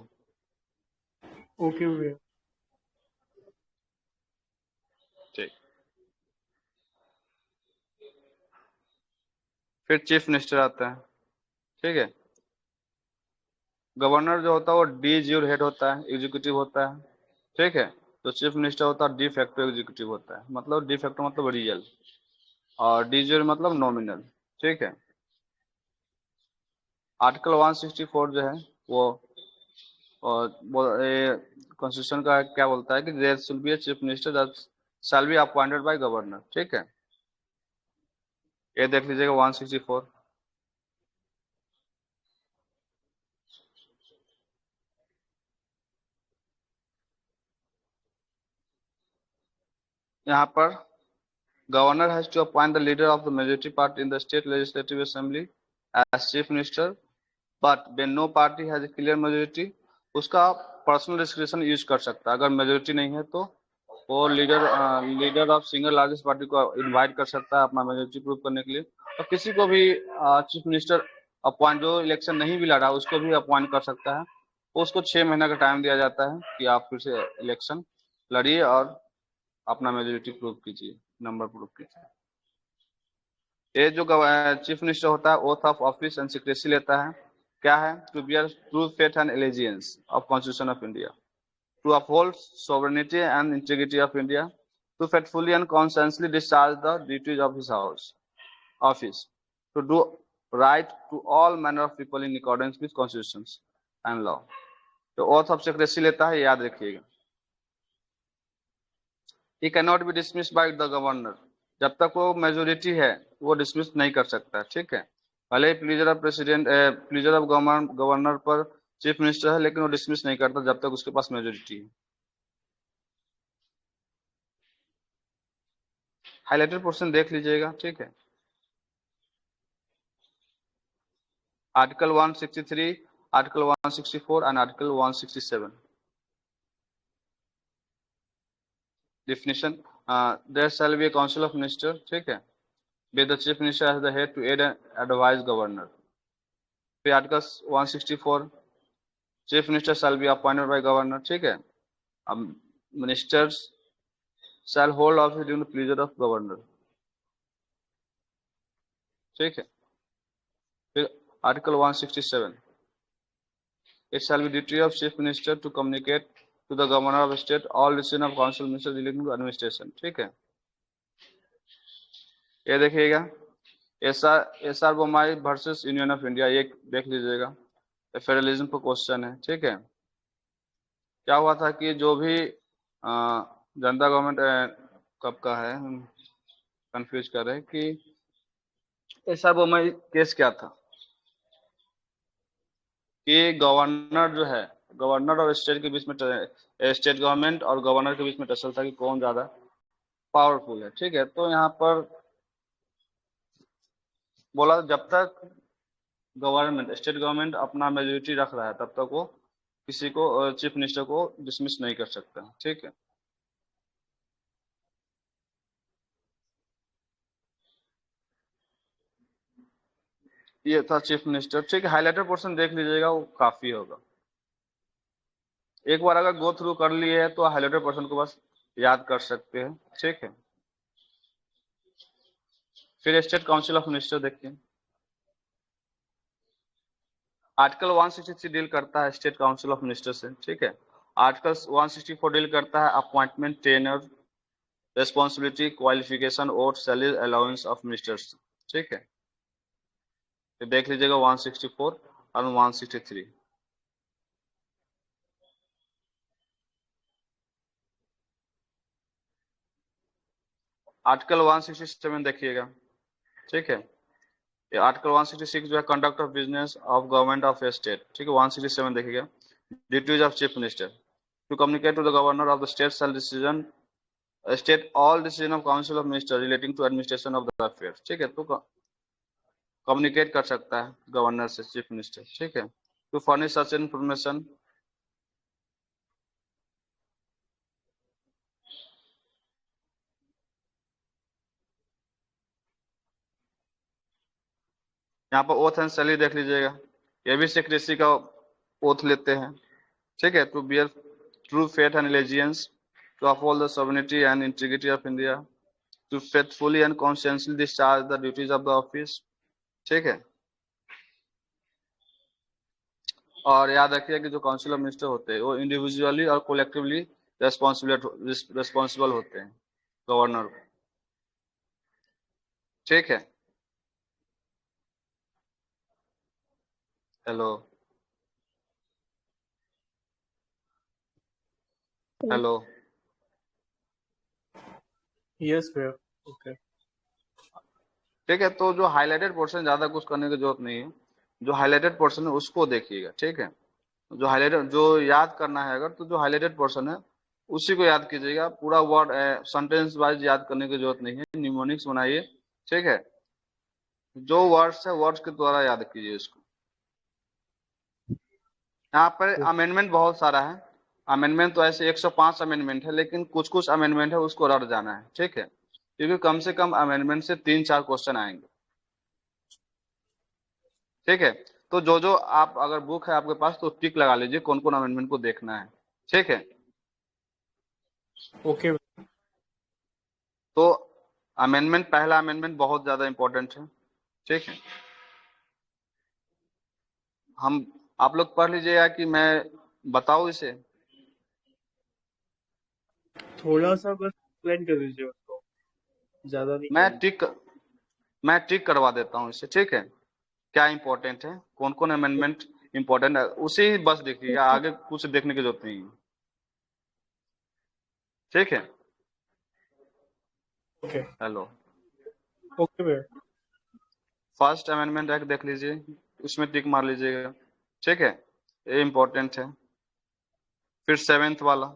ओके भैया। ठीक। फिर चीफ मिनिस्टर आता है, ठीक है। गवर्नर जो होता है वो डी जीरो हेड होता है, एग्जीक्यूटिव होता है, ठीक है। तो चीफ मिनिस्टर होता है डी फैक्टो एग्जीक्यूटिव होता है, मतलब डी फैक्टो मतलब रियल, और डी ज़ीरो मतलब नॉमिनल, ठीक है। आर्टिकल 164 जो है वो कॉन्स्टिट्यूशन का क्या बोलता है कि there should be a chief minister that shall be appointed by governor, ठीक है। ये देख लीजिएगा 164। यहाँ पर governor has to appoint the leader of the majority party in the state legislative assembly as chief minister, but when no party has a clear majority, उसका personal description use कर सकता है। अगर मेजोरिटी नहीं है तो वो leader of single largest party को इनवाइट कर सकता है अपना मेजोरिटी प्रूव करने के लिए। तो किसी को भी चीफ मिनिस्टर अपॉइंट, जो इलेक्शन नहीं भी लड़ा उसको भी अपॉइंट कर सकता है। तो उसको 6 महीना का टाइम दिया जाता है कि आप फिर से इलेक्शन लड़िए और अपना मेजोरिटी प्रूव कीजिए, नंबर प्रूव कीजिए। ये जो चीफ मिनिस्टर होता है oath of office and secrecy लेता है, क्या है, to bear true faith and allegiance of constitution of India, to uphold sovereignty and integrity of India, to faithfully and conscientiously discharge the duties of his office, to do right to all manner of people in accordance with constitutions and law। तो oath of secrecy लेता है, याद रखिएगा। He cannot be dismissed by the governor, जब तक वो majority है वो डिसमिस नहीं कर सकता, ठीक है। भले pleasure of president, pleasure of governor पर चीफ मिनिस्टर है, लेकिन वो डिसमिस नहीं करता जब तक उसके पास मेजोरिटी है। हाइलाइटेड पोर्शन देख लीजिएगा, ठीक है। Article 163, article 164 and article 167। Definition, there shall be a council of minister, ठीक है, with the chief minister as the head to aid and advise governor। फिर article 164, chief minister shall be appointed by governor, ठीक है। अब ministers shall hold office during the pleaser of governor, ठीक है। फिर article 167, it shall be duty of chief minister to communicate to the governor of state all decision of council minister relating to administration, ठीक है। ये देखिएगा S R Bommai versus union of India, ये देख लीजिएगा, फेडरलिज्म पर क्वेश्चन है, ठीक है। क्या हुआ था कि जो भी जनता गवर्नमेंट कब का है, हम कंफ्यूज कर रहे हैं कि एस आर बोमाई केस क्या था कि गवर्नर जो है, गवर्नर और स्टेट के बीच में, स्टेट गवर्नमेंट और गवर्नर के बीच में टसल था कि कौन ज्यादा पावरफुल है, ठीक है। तो यहाँ पर बोला जब तक गवर्नमेंट, स्टेट गवर्नमेंट अपना मेजोरिटी रख रहा है तब तक वो किसी को, चीफ मिनिस्टर को डिसमिस नहीं कर सकता, ठीक है। ये था चीफ मिनिस्टर, ठीक है। हाइलाइटेड पोर्शन देख लीजिएगा, वो काफी होगा। एक बार अगर गो थ्रू कर लिए है तो हाइलाइटेड पोर्शन को बस याद कर सकते हैं, ठीक है। फिर स्टेट काउंसिल ऑफ मिनिस्टर देखिए, आर्टिकल 163 डील करता है स्टेट काउंसिल ऑफ मिनिस्टर से, ठीक है। आर्टिकल 164 डील करता है अपॉइंटमेंट, टेनर, रेस्पॉन्सिबिलिटी, क्वालिफिकेशन और सैलरी अलाउंस ऑफ मिनिस्टर्स, ठीक है। तो देख लीजिएगा 164 और 163। आर्टिकल 167 देखिएगा, ठीक है। ये आर्टिकल 166 जो है conduct of business of government of a state, ठीक है। 167 देखिएगा, duties of chief minister to communicate to the governor of the state shall decision, state all decision of council of minister relating to administration of the affair, ठीक है। तो communicate कर सकता है governor से चीफ मिनिस्टर, ठीक है, to furnish such information. यहाँ पर ओथ एंड सैलरी देख लीजिएगा, ये भी सीक्रेसी का ओथ लेते हैं, ठीक है। To bear true faith and allegiance, to uphold the sovereignty and integrity of India, to faithfully and conscientiously discharge the duties of the office, ठीक है। और याद रखिए कि जो काउंसिल ऑफ मिनिस्टर होते हैं वो इंडिविजुअली और कोलेक्टिवली रेस्पॉन्सिबल होते हैं गवर्नर को। ठीक है, हेलो हेलो Yes, भैया। Okay. ठीक है, तो जो हाईलाइटेड पोर्शन ज्यादा कुछ करने की जरूरत नहीं है, जो हाईलाइटेड पोर्शन है उसको देखिएगा। ठीक है, जो हाईलाइटेड जो याद करना है अगर, तो जो हाईलाइटेड पोर्शन है उसी को याद कीजिएगा। पूरा वर्ड सेंटेंस वाइज याद करने की जरूरत नहीं है, निमोनिक्स बनाइए। ठीक है, जो वर्ड्स है वर्ड्स के द्वारा याद कीजिए इसको। यहाँ पर अमेंडमेंट बहुत सारा है। अमेंडमेंट तो ऐसे 105 अमेंडमेंट है, लेकिन कुछ कुछ अमेंडमेंट है उसको रट जाना है। ठीक है, क्योंकि कम से कम अमेंडमेंट से 3-4 क्वेश्चन आएंगे। ठीक है, तो जो जो आप अगर बुक है आपके पास तो टिक लगा लीजिए कौन कौन अमेंडमेंट को देखना है। ठीक है, Okay. तो अमेंडमेंट, पहला अमेंडमेंट बहुत ज्यादा इंपॉर्टेंट है। ठीक है, हम आप लोग पढ़ लीजिएगा कि मैं बताऊं इसे? थोड़ा सा बस एक्सप्लेन कर दीजिए उसको, ज्यादा नहीं मैं करना। टिक करवा देता हूँ इसे। ठीक है, क्या इंपॉर्टेंट है, कौन कौन अमेंडमेंट इंपॉर्टेंट है, उसी बस देखिएगा, आगे कुछ देखने की जरूरत नहीं है। ठीक है, Okay. हेलो, Okay, भैया। फर्स्ट अमेंडमेंट एक्ट देख लीजिए, उसमें टिक मार लीजिएगा। ठीक है, ये इंपॉर्टेंट है। फिर 7th वाला,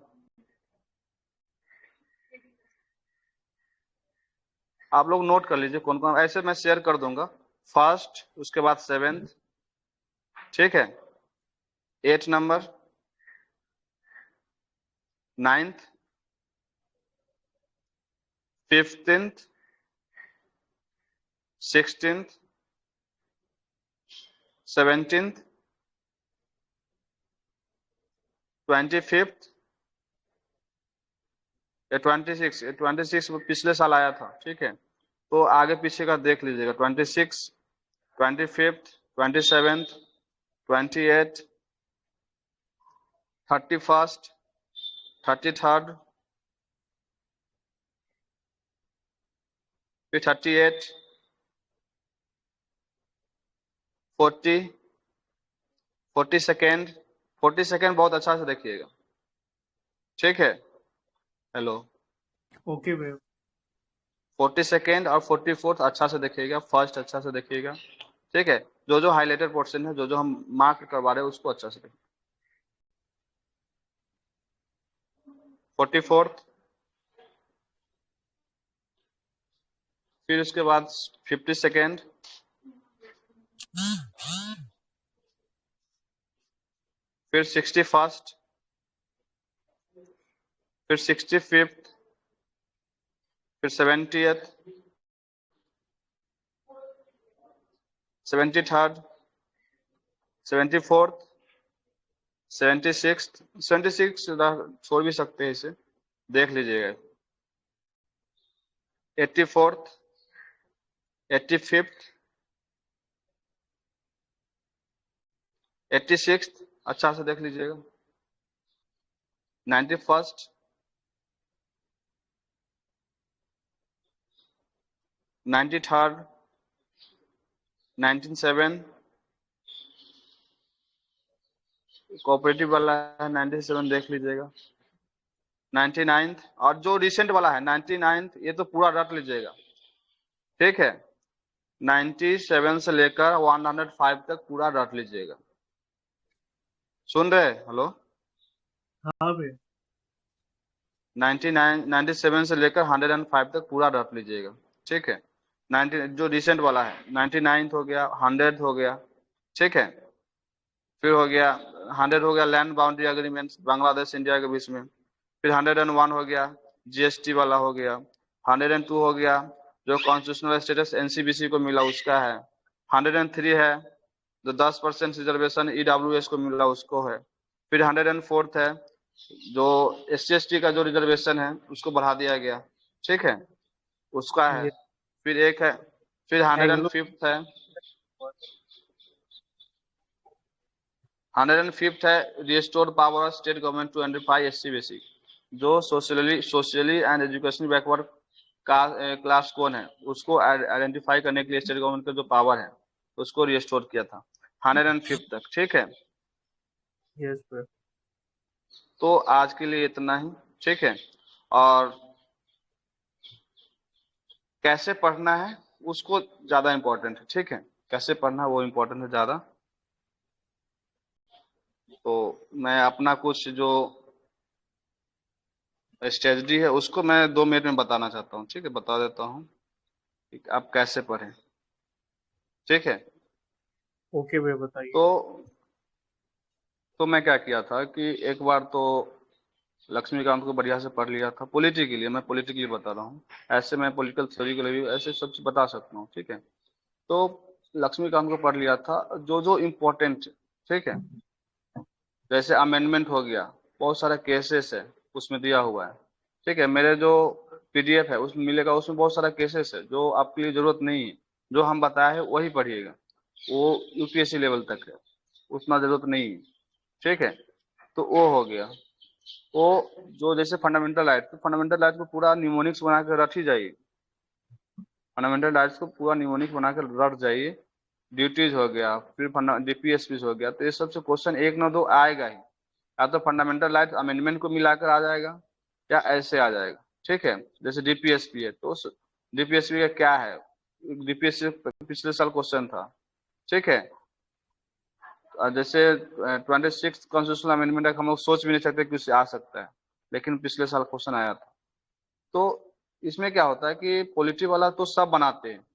आप लोग नोट कर लीजिए कौन कौन, ऐसे मैं शेयर कर दूंगा। फर्स्ट, उसके बाद 7th, ठीक है, 8 number, 9th, 15th, 16th, 17th, 25th, 26 पिछले साल आया था। ठीक है, तो आगे पीछे का देख लीजिएगा। 26, 25th, 27th, 28, 31st, 33rd, फिर 38, 40, 42nd, 42nd बहुत अच्छा से देखिएगा। ठीक है, हेलो, Okay, भैया। 42nd और 44th अच्छा से देखिएगा। फर्स्ट अच्छा से देखिएगा। ठीक है, जो जो हाईलाइटेड पोर्शन है, जो जो हम मार्क करवा रहे हैं उसको अच्छा से देखिए। 44th, फिर उसके बाद 52nd, फिर 61st, फिर 65th, फिर 70th, 73rd, 74th, 76th, 76 छोड़ भी सकते हैं, इसे देख लीजिएगा। 84th, 85th, 86th अच्छा से देख लीजिएगा। 91st, 93rd, 97, कोऑपरेटिव वाला है 97 देख लीजिएगा। 99th, और जो रिसेंट वाला है 99th, ये तो पूरा रट लीजिएगा। ठीक है, 97 से लेकर 105 तक पूरा रट लीजिएगा। सुन रहे? हेलो, हाँ भैया। 97 से लेकर 105 तक पूरा रट लीजिएगा। ठीक है, 90 जो रिसेंट वाला है 99 हो गया, 100 हो गया। ठीक है, फिर हो गया 100 हो गया land boundary agreement Bangladesh India के बीच में। फिर 101 हो गया जीएसटी वाला हो गया। 102 हो गया जो कॉन्स्टिट्यूशनल स्टेटस एनसीबीसी को मिला उसका है। 103 है जो 10% रिजर्वेशन ईडब्ल्यूएस को मिला उसको है। फिर 104 है जो SC/ST का जो रिजर्वेशन है उसको बढ़ा दिया गया। ठीक है, उसका है। ये फिर एक है, फिर एंग्लो 105 है, 105 है restored power of state government to enterprise SC basic. जो socially and educationally backward class कौन है उसको आइडेंटिफाई करने के लिए स्टेट गवर्नमेंट का जो पावर है उसको रिस्टोर किया था 105 तक, ठीक है। Yes sir. तो आज के लिए इतना ही, ठीक है। और कैसे पढ़ना है उसको ज्यादा इम्पोर्टेंट है, ठीक है। कैसे पढ़ना है वो इम्पोर्टेंट है ज्यादा। तो मैं अपना कुछ जो स्ट्रेटजी है उसको मैं 2 मिनट में बताना चाहता हूँ, ठीक है। बता देता हूँ कि आप कैसे पढ़ें, ठीक है। ओके भैया बताइए। तो मैं क्या किया था कि एक बार तो लक्ष्मीकांत को बढ़िया से पढ़ लिया था। पॉलिटी के लिए, मैं पॉलिटी के लिए बता रहा हूँ, ऐसे मैं पॉलिटिकल थ्योरी के लिए भी ऐसे सब चीज बता सकता हूँ, ठीक है। तो लक्ष्मीकांत को पढ़ लिया था जो जो इम्पोर्टेंट, ठीक है। जैसे अमेंडमेंट हो गया, बहुत सारा केसेस है उसमें दिया हुआ है, ठीक है। मेरे जो पीडीएफ है उसमें मिलेगा, उसमें बहुत सारा केसेस है जो आपके लिए जरूरत नहीं है। जो हम बताए हैं वही पढ़िएगा, वो यूपीएससी लेवल तक है, उतना जरूरत नहीं है, ठीक है। तो वो हो गया। वो जो जैसे फंडामेंटल राइट, तो फंडामेंटल राइट को पूरा निमोनिक्स बना के रट ही जाइए। फंडामेंटल राइट्स को पूरा निमोनिक्स बना कर रट जाइए। ड्यूटीज हो गया, फिर डीपीएसपी हो गया, तो ये सबसे क्वेश्चन 1 न 2 आएगा ही। या तो फंडामेंटल राइट अमेंडमेंट को मिलाकर आ जाएगा या ऐसे आ जाएगा, ठीक है। जैसे डीपीएसपी है तो डीपीएसपी का क्या है, डीपीएसपी पिछले साल क्वेश्चन था, ठीक है। जैसे 26 कॉन्स्टिट्यूशनल अमेंडमेंट हम लोग सोच भी नहीं सकते कि उससे आ सकता है, लेकिन पिछले साल क्वेश्चन आया था। तो इसमें क्या होता है कि पॉलिटी वाला तो सब बनाते हैं,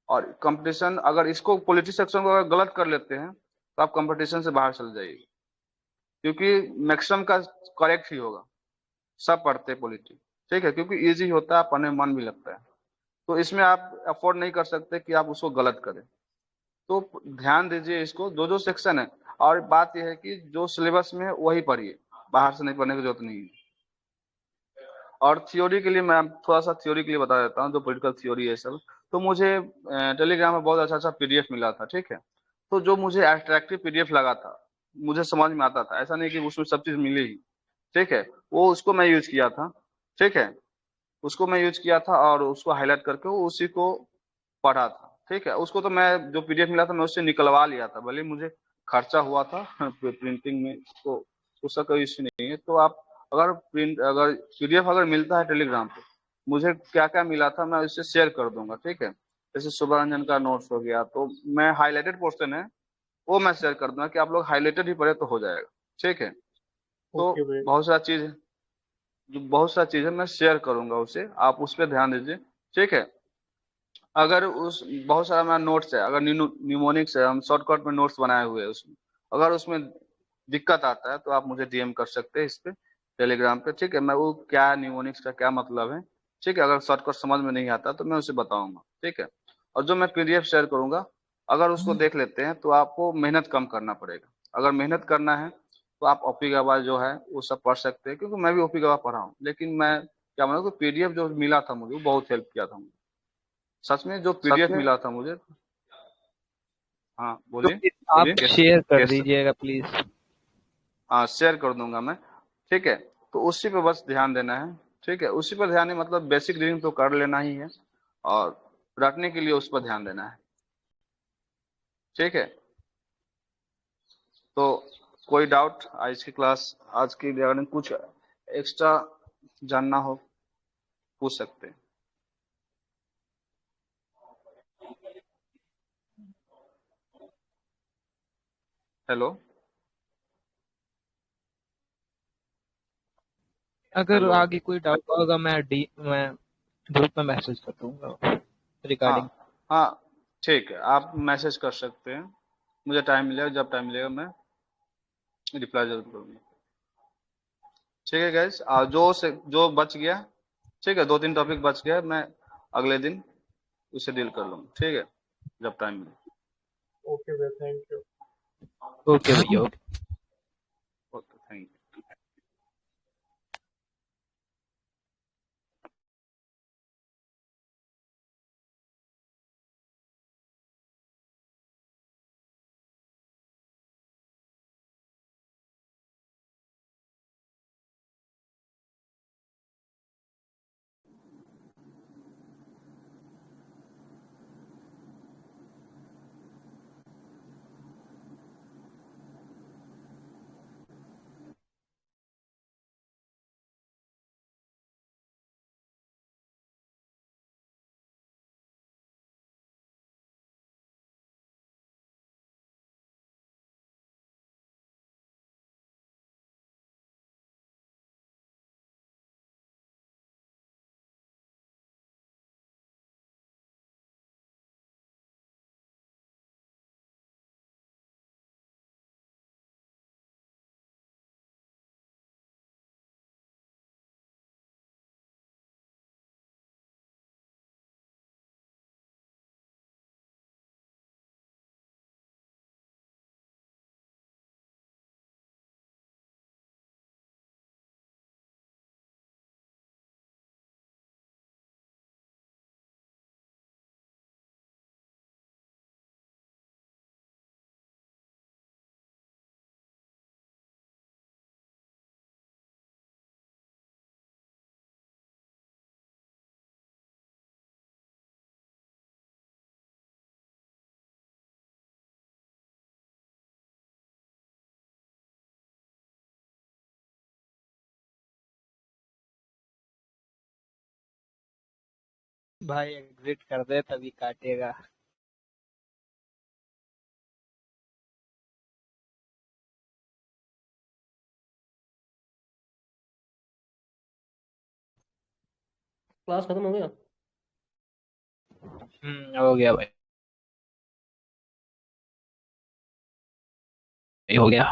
और कंपटीशन अगर इसको पॉलिटी सेक्शन को अगर गलत कर लेते हैं तो आप कंपटीशन से बाहर चल जाइए, क्योंकि मैक्सिमम का करेक्ट ही होगा। सब पढ़ते हैं पॉलिटी, ठीक है, क्योंकि इजी होता है, पढ़ने में मन भी लगता है। तो इसमें आप अफोर्ड नहीं कर सकते कि आप उसको गलत करें। तो ध्यान दीजिए इसको, जो जो सेक्शन है। और बात यह है कि जो सिलेबस में है वही पढ़िए, बाहर से नहीं पढ़ने की जरूरत नहीं है। और थ्योरी के लिए मैं थोड़ा सा थ्योरी के लिए बता देता हूँ, जो पॉलिटिकल थ्योरी है सब। तो मुझे टेलीग्राम में बहुत अच्छा अच्छा पीडीएफ मिला था, ठीक है। तो जो मुझे अट्रैक्टिव पीडीएफ लगा था, मुझे समझ में आता था, ऐसा नहीं कि उसमें सब चीज मिली ही, ठीक है। वो उसको मैं यूज किया था, ठीक है। उसको मैं यूज किया था और उसको हाईलाइट करके वो उसी को पढ़ा था, ठीक है। उसको तो मैं जो पीडीएफ मिला था मैं उससे निकलवा लिया था, भले मुझे खर्चा हुआ था प्रिंटिंग में, तो उसका कोई इश्यू नहीं है। तो आप अगर पीडीएफ अगर मिलता है टेलीग्राम पे, मुझे क्या क्या मिला था मैं उससे शेयर कर दूंगा, ठीक है। जैसे सुब्रमण्यन का नोट्स हो गया, तो मैं हाईलाइटेड पोर्शन है वो मैं शेयर कर दूंगा कि आप लोग हाईलाइटेड ही पढ़े तो हो जाएगा, ठीक है। तो ओके भैया। बहुत सारा चीज है, जो बहुत सारा चीज है मैं शेयर करूंगा उसे, आप उस पर ध्यान दीजिए, ठीक है। अगर उस बहुत सारा मेरा नोट्स है, अगर न्यूमोनिक्स है, हम शॉर्टकट में नोट्स बनाए हुए हैं उसमें, अगर उसमें दिक्कत आता है तो आप मुझे डीएम कर सकते हैं इस पे टेलीग्राम पे, ठीक है। मैं वो क्या न्यूमोनिक्स का क्या मतलब है, ठीक है, अगर शॉर्टकट समझ में नहीं आता तो मैं उसे बताऊंगा, ठीक है। और जो मैं पीडीएफ शेयर करूंगा, अगर उसको देख लेते हैं तो आपको मेहनत कम करना पड़ेगा। अगर मेहनत करना है तो आप ओपी गवाह जो है वो सब पढ़ सकते हैं, क्योंकि मैं भी ओपी गवाह पढ़ा हूँ। लेकिन मैं क्या मानूँ कि पीडीएफ जो मिला था मुझे वो बहुत हेल्प किया था मुझे, सच में जो पीडीएफ मिला था मुझे। हाँ तो बोलिए। प्लीज आप बोलिए कैसे शेयर कर कैसे। दीजिएगा प्लीज। हाँ शेयर कर दूंगा मैं, ठीक है। तो उसी पे बस ध्यान देना है, ठीक है। उसी पर ध्यान है, मतलब बेसिक रीडिंग तो कर लेना ही है, और रटने के लिए उस पर ध्यान देना है, ठीक है। तो कोई डाउट आज की क्लास, आज की रिगार्डिंग कुछ एक्स्ट्रा जानना हो पूछ सकते हैं। हेलो। अगर हेलो। आगे कोई डाउट होगा मैं ग्रुप में मैसेज कर दूंगा हाँ रिगार्डिंग। हाँ, ठीक है, आप मैसेज कर सकते हैं। मुझे टाइम मिलेगा, जब टाइम मिलेगा मैं रिप्लाई जरूर करूंगा, ठीक है गैस। जो बच गया, ठीक है, 2-3 टॉपिक बच गया, मैं अगले दिन उसे डील कर लूंगा, ठीक है, जब टाइम मिले। ओके भैया थैंक यू। ओके भैया ओके। Okay, thank you. भाई एग्जिट कर दे तभी काटेगा। क्लास खत्म हो गया। हो गया भाई, ये हो गया।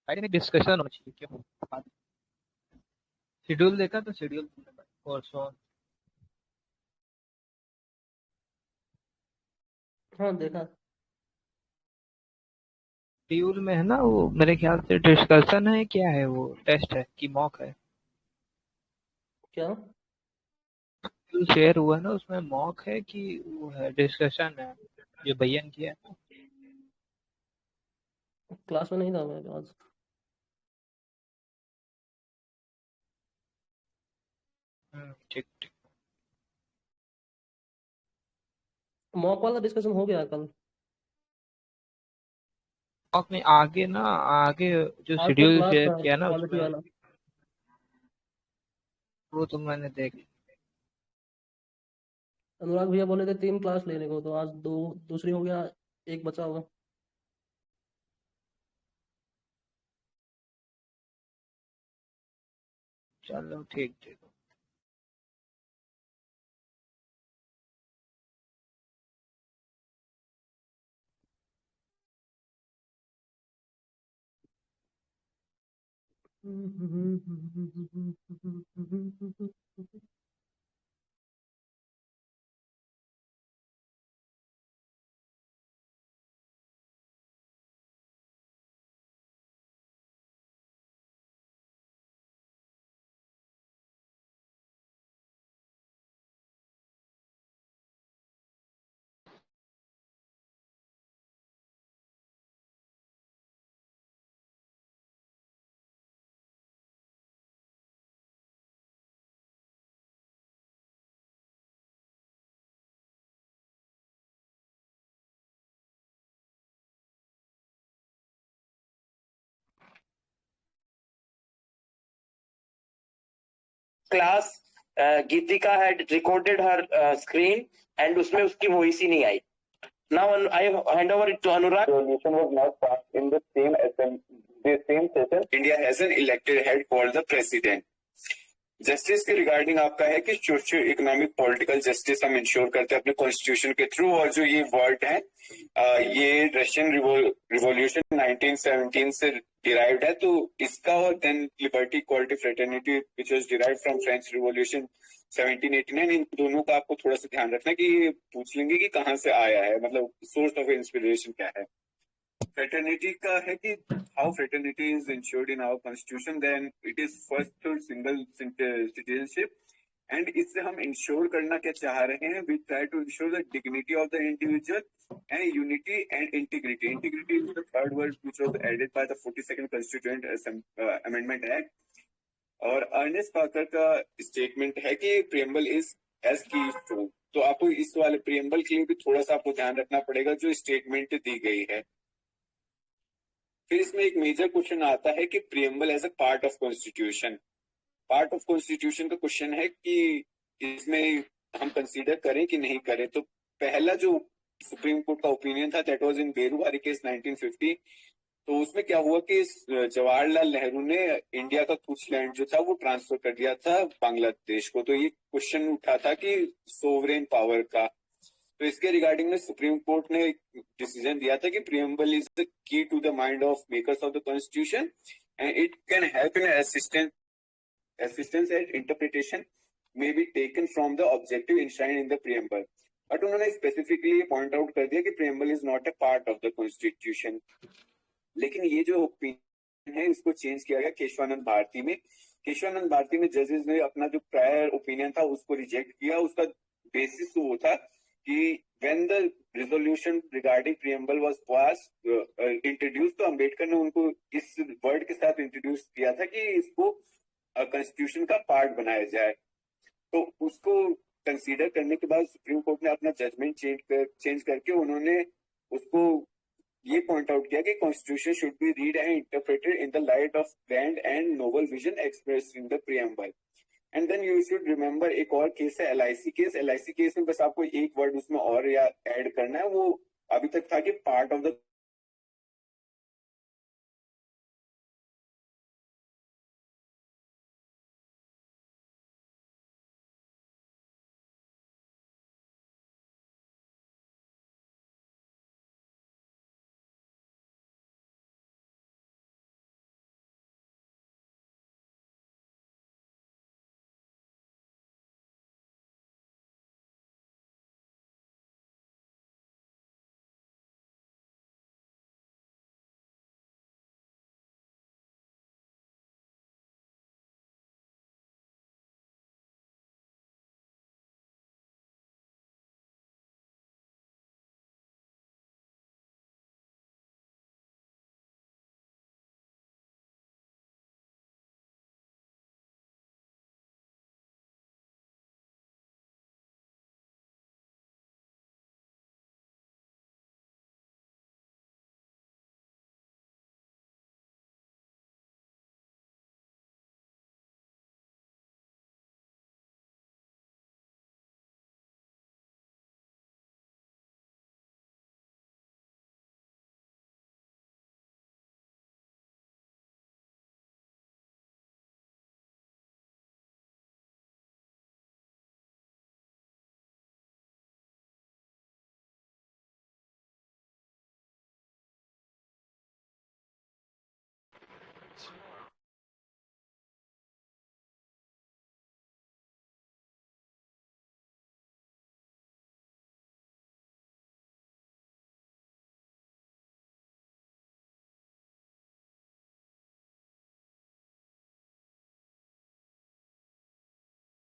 भाई नहीं, डिस्कशन हो चाहिए क्यों? शेड्यूल देखा तो शेड्यूल परसों हाँ देखा। शेड्यूल में है ना, वो मेरे ख्याल से डिस्कशन है, क्या है वो, टेस्ट है कि मॉक है? क्या? शेड्यूल शेयर हुआ ना, उसमें मॉक है कि वो है, डिस्कशन है जो भैया ने किया है। क्लास में नहीं था मैं आज। ठीक ठीक। मॉक वाला डिस्कशन हो गया कल। मॉक में आगे ना, आगे जो आज तो शेड्यूल क्लास शेयर था किया ना क्वालिटी उसमें, वाला। वो तो मैंने देख लिया। अनुराग भैया बोले थे 3 क्लास लेने को, तो आज दो, दूसरी हो गया, एक बचा होगा। चलो ठीक ठीक। Class Geetika had recorded her screen and उसमें उसकी वॉइस ही नहीं आई. Now I hand over it to Anurag. Resolution was not passed in the same session. India has an elected head called the president. Justice के regarding आपका है कि socio economic political justice हम ensure करते हैं अपने constitution के through, और जो ये वर्ड है ये रशियन रिवॉल्यूशन 1917 से डिराइव्ड है, तो इसका, और then liberty equality fraternity which was derived from French revolution 1789, इन दोनों का आपको थोड़ा सा ध्यान रखना कि ये पूछ लेंगे कि कहाँ से आया है, मतलब सोर्स ऑफ इंस्पिरेशन क्या है. फ्रेटर्निटी का है कि how fraternity is ensured in our constitution, then it is first single citizenship, and इससे हम इंश्योर करना क्या चाह रहे हैं, we try to ensure the dignity of the individual and unity and integrity. Integrity is the third word which was added by the 42nd constituent amendment act. और Ernest Barker का statement है कि preamble is as keystone, तो आपको इस वाले preamble के लिए भी थोड़ा सा आपको ध्यान रखना पड़ेगा जो स्टेटमेंट दी गई है. फिर इसमें एक मेजर क्वेश्चन आता है कि preamble as a part of constitution. Part of constitution का क्वेश्चन है कि इसमें हम कंसीडर करें कि नहीं करें. तो पहला जो सुप्रीम कोर्ट का ओपिनियन था दैट वाज इन बेरुवारी केस 1950. तो उसमें क्या हुआ कि जवाहरलाल नेहरू ने इंडिया का कुछ लैंड जो था वो ट्रांसफर कर दिया था बांग्लादेश को. तो ये क्वेश्चन उठा था कि सोवरेन पावर का. तो इसके रिगार्डिंग में सुप्रीम कोर्ट ने डिसीजन दिया था कि preamble is the key to the mind of makers of the constitution and it can help in assistance and interpretation may be taken from the objective enshrined in the preamble. But उन्होंने specifically point out कर दिया कि preamble is not a part of the constitution. लेकिन ये जो opinion है इसको change किया गया केशवानंद भारती में. केशवानंद भारती में जजेस ने अपना जो प्रायर ओपिनियन था उसको रिजेक्ट किया. उसका बेसिस वो था कि when the resolution regarding preamble was passed introduced, तो अम्बेडकर ने उनको इस वर्ड के साथ इंट्रोड्यूस किया था कि इसको कॉन्स्टिट्यूशन का पार्ट बनाया जाए. तो उसको कंसीडर करने के बाद सुप्रीम कोर्ट ने अपना जजमेंट चेंज करके उन्होंने उसको ये पॉइंट आउट किया कि constitution should be read and interpreted in the light of grand and noble vision expressed in the preamble and then you should remember एक और केस है LIC केस। LIC केस में बस आपको एक वर्ड उसमें और या ऐड करना है, वो अभी तक था कि पार्ट ऑफ द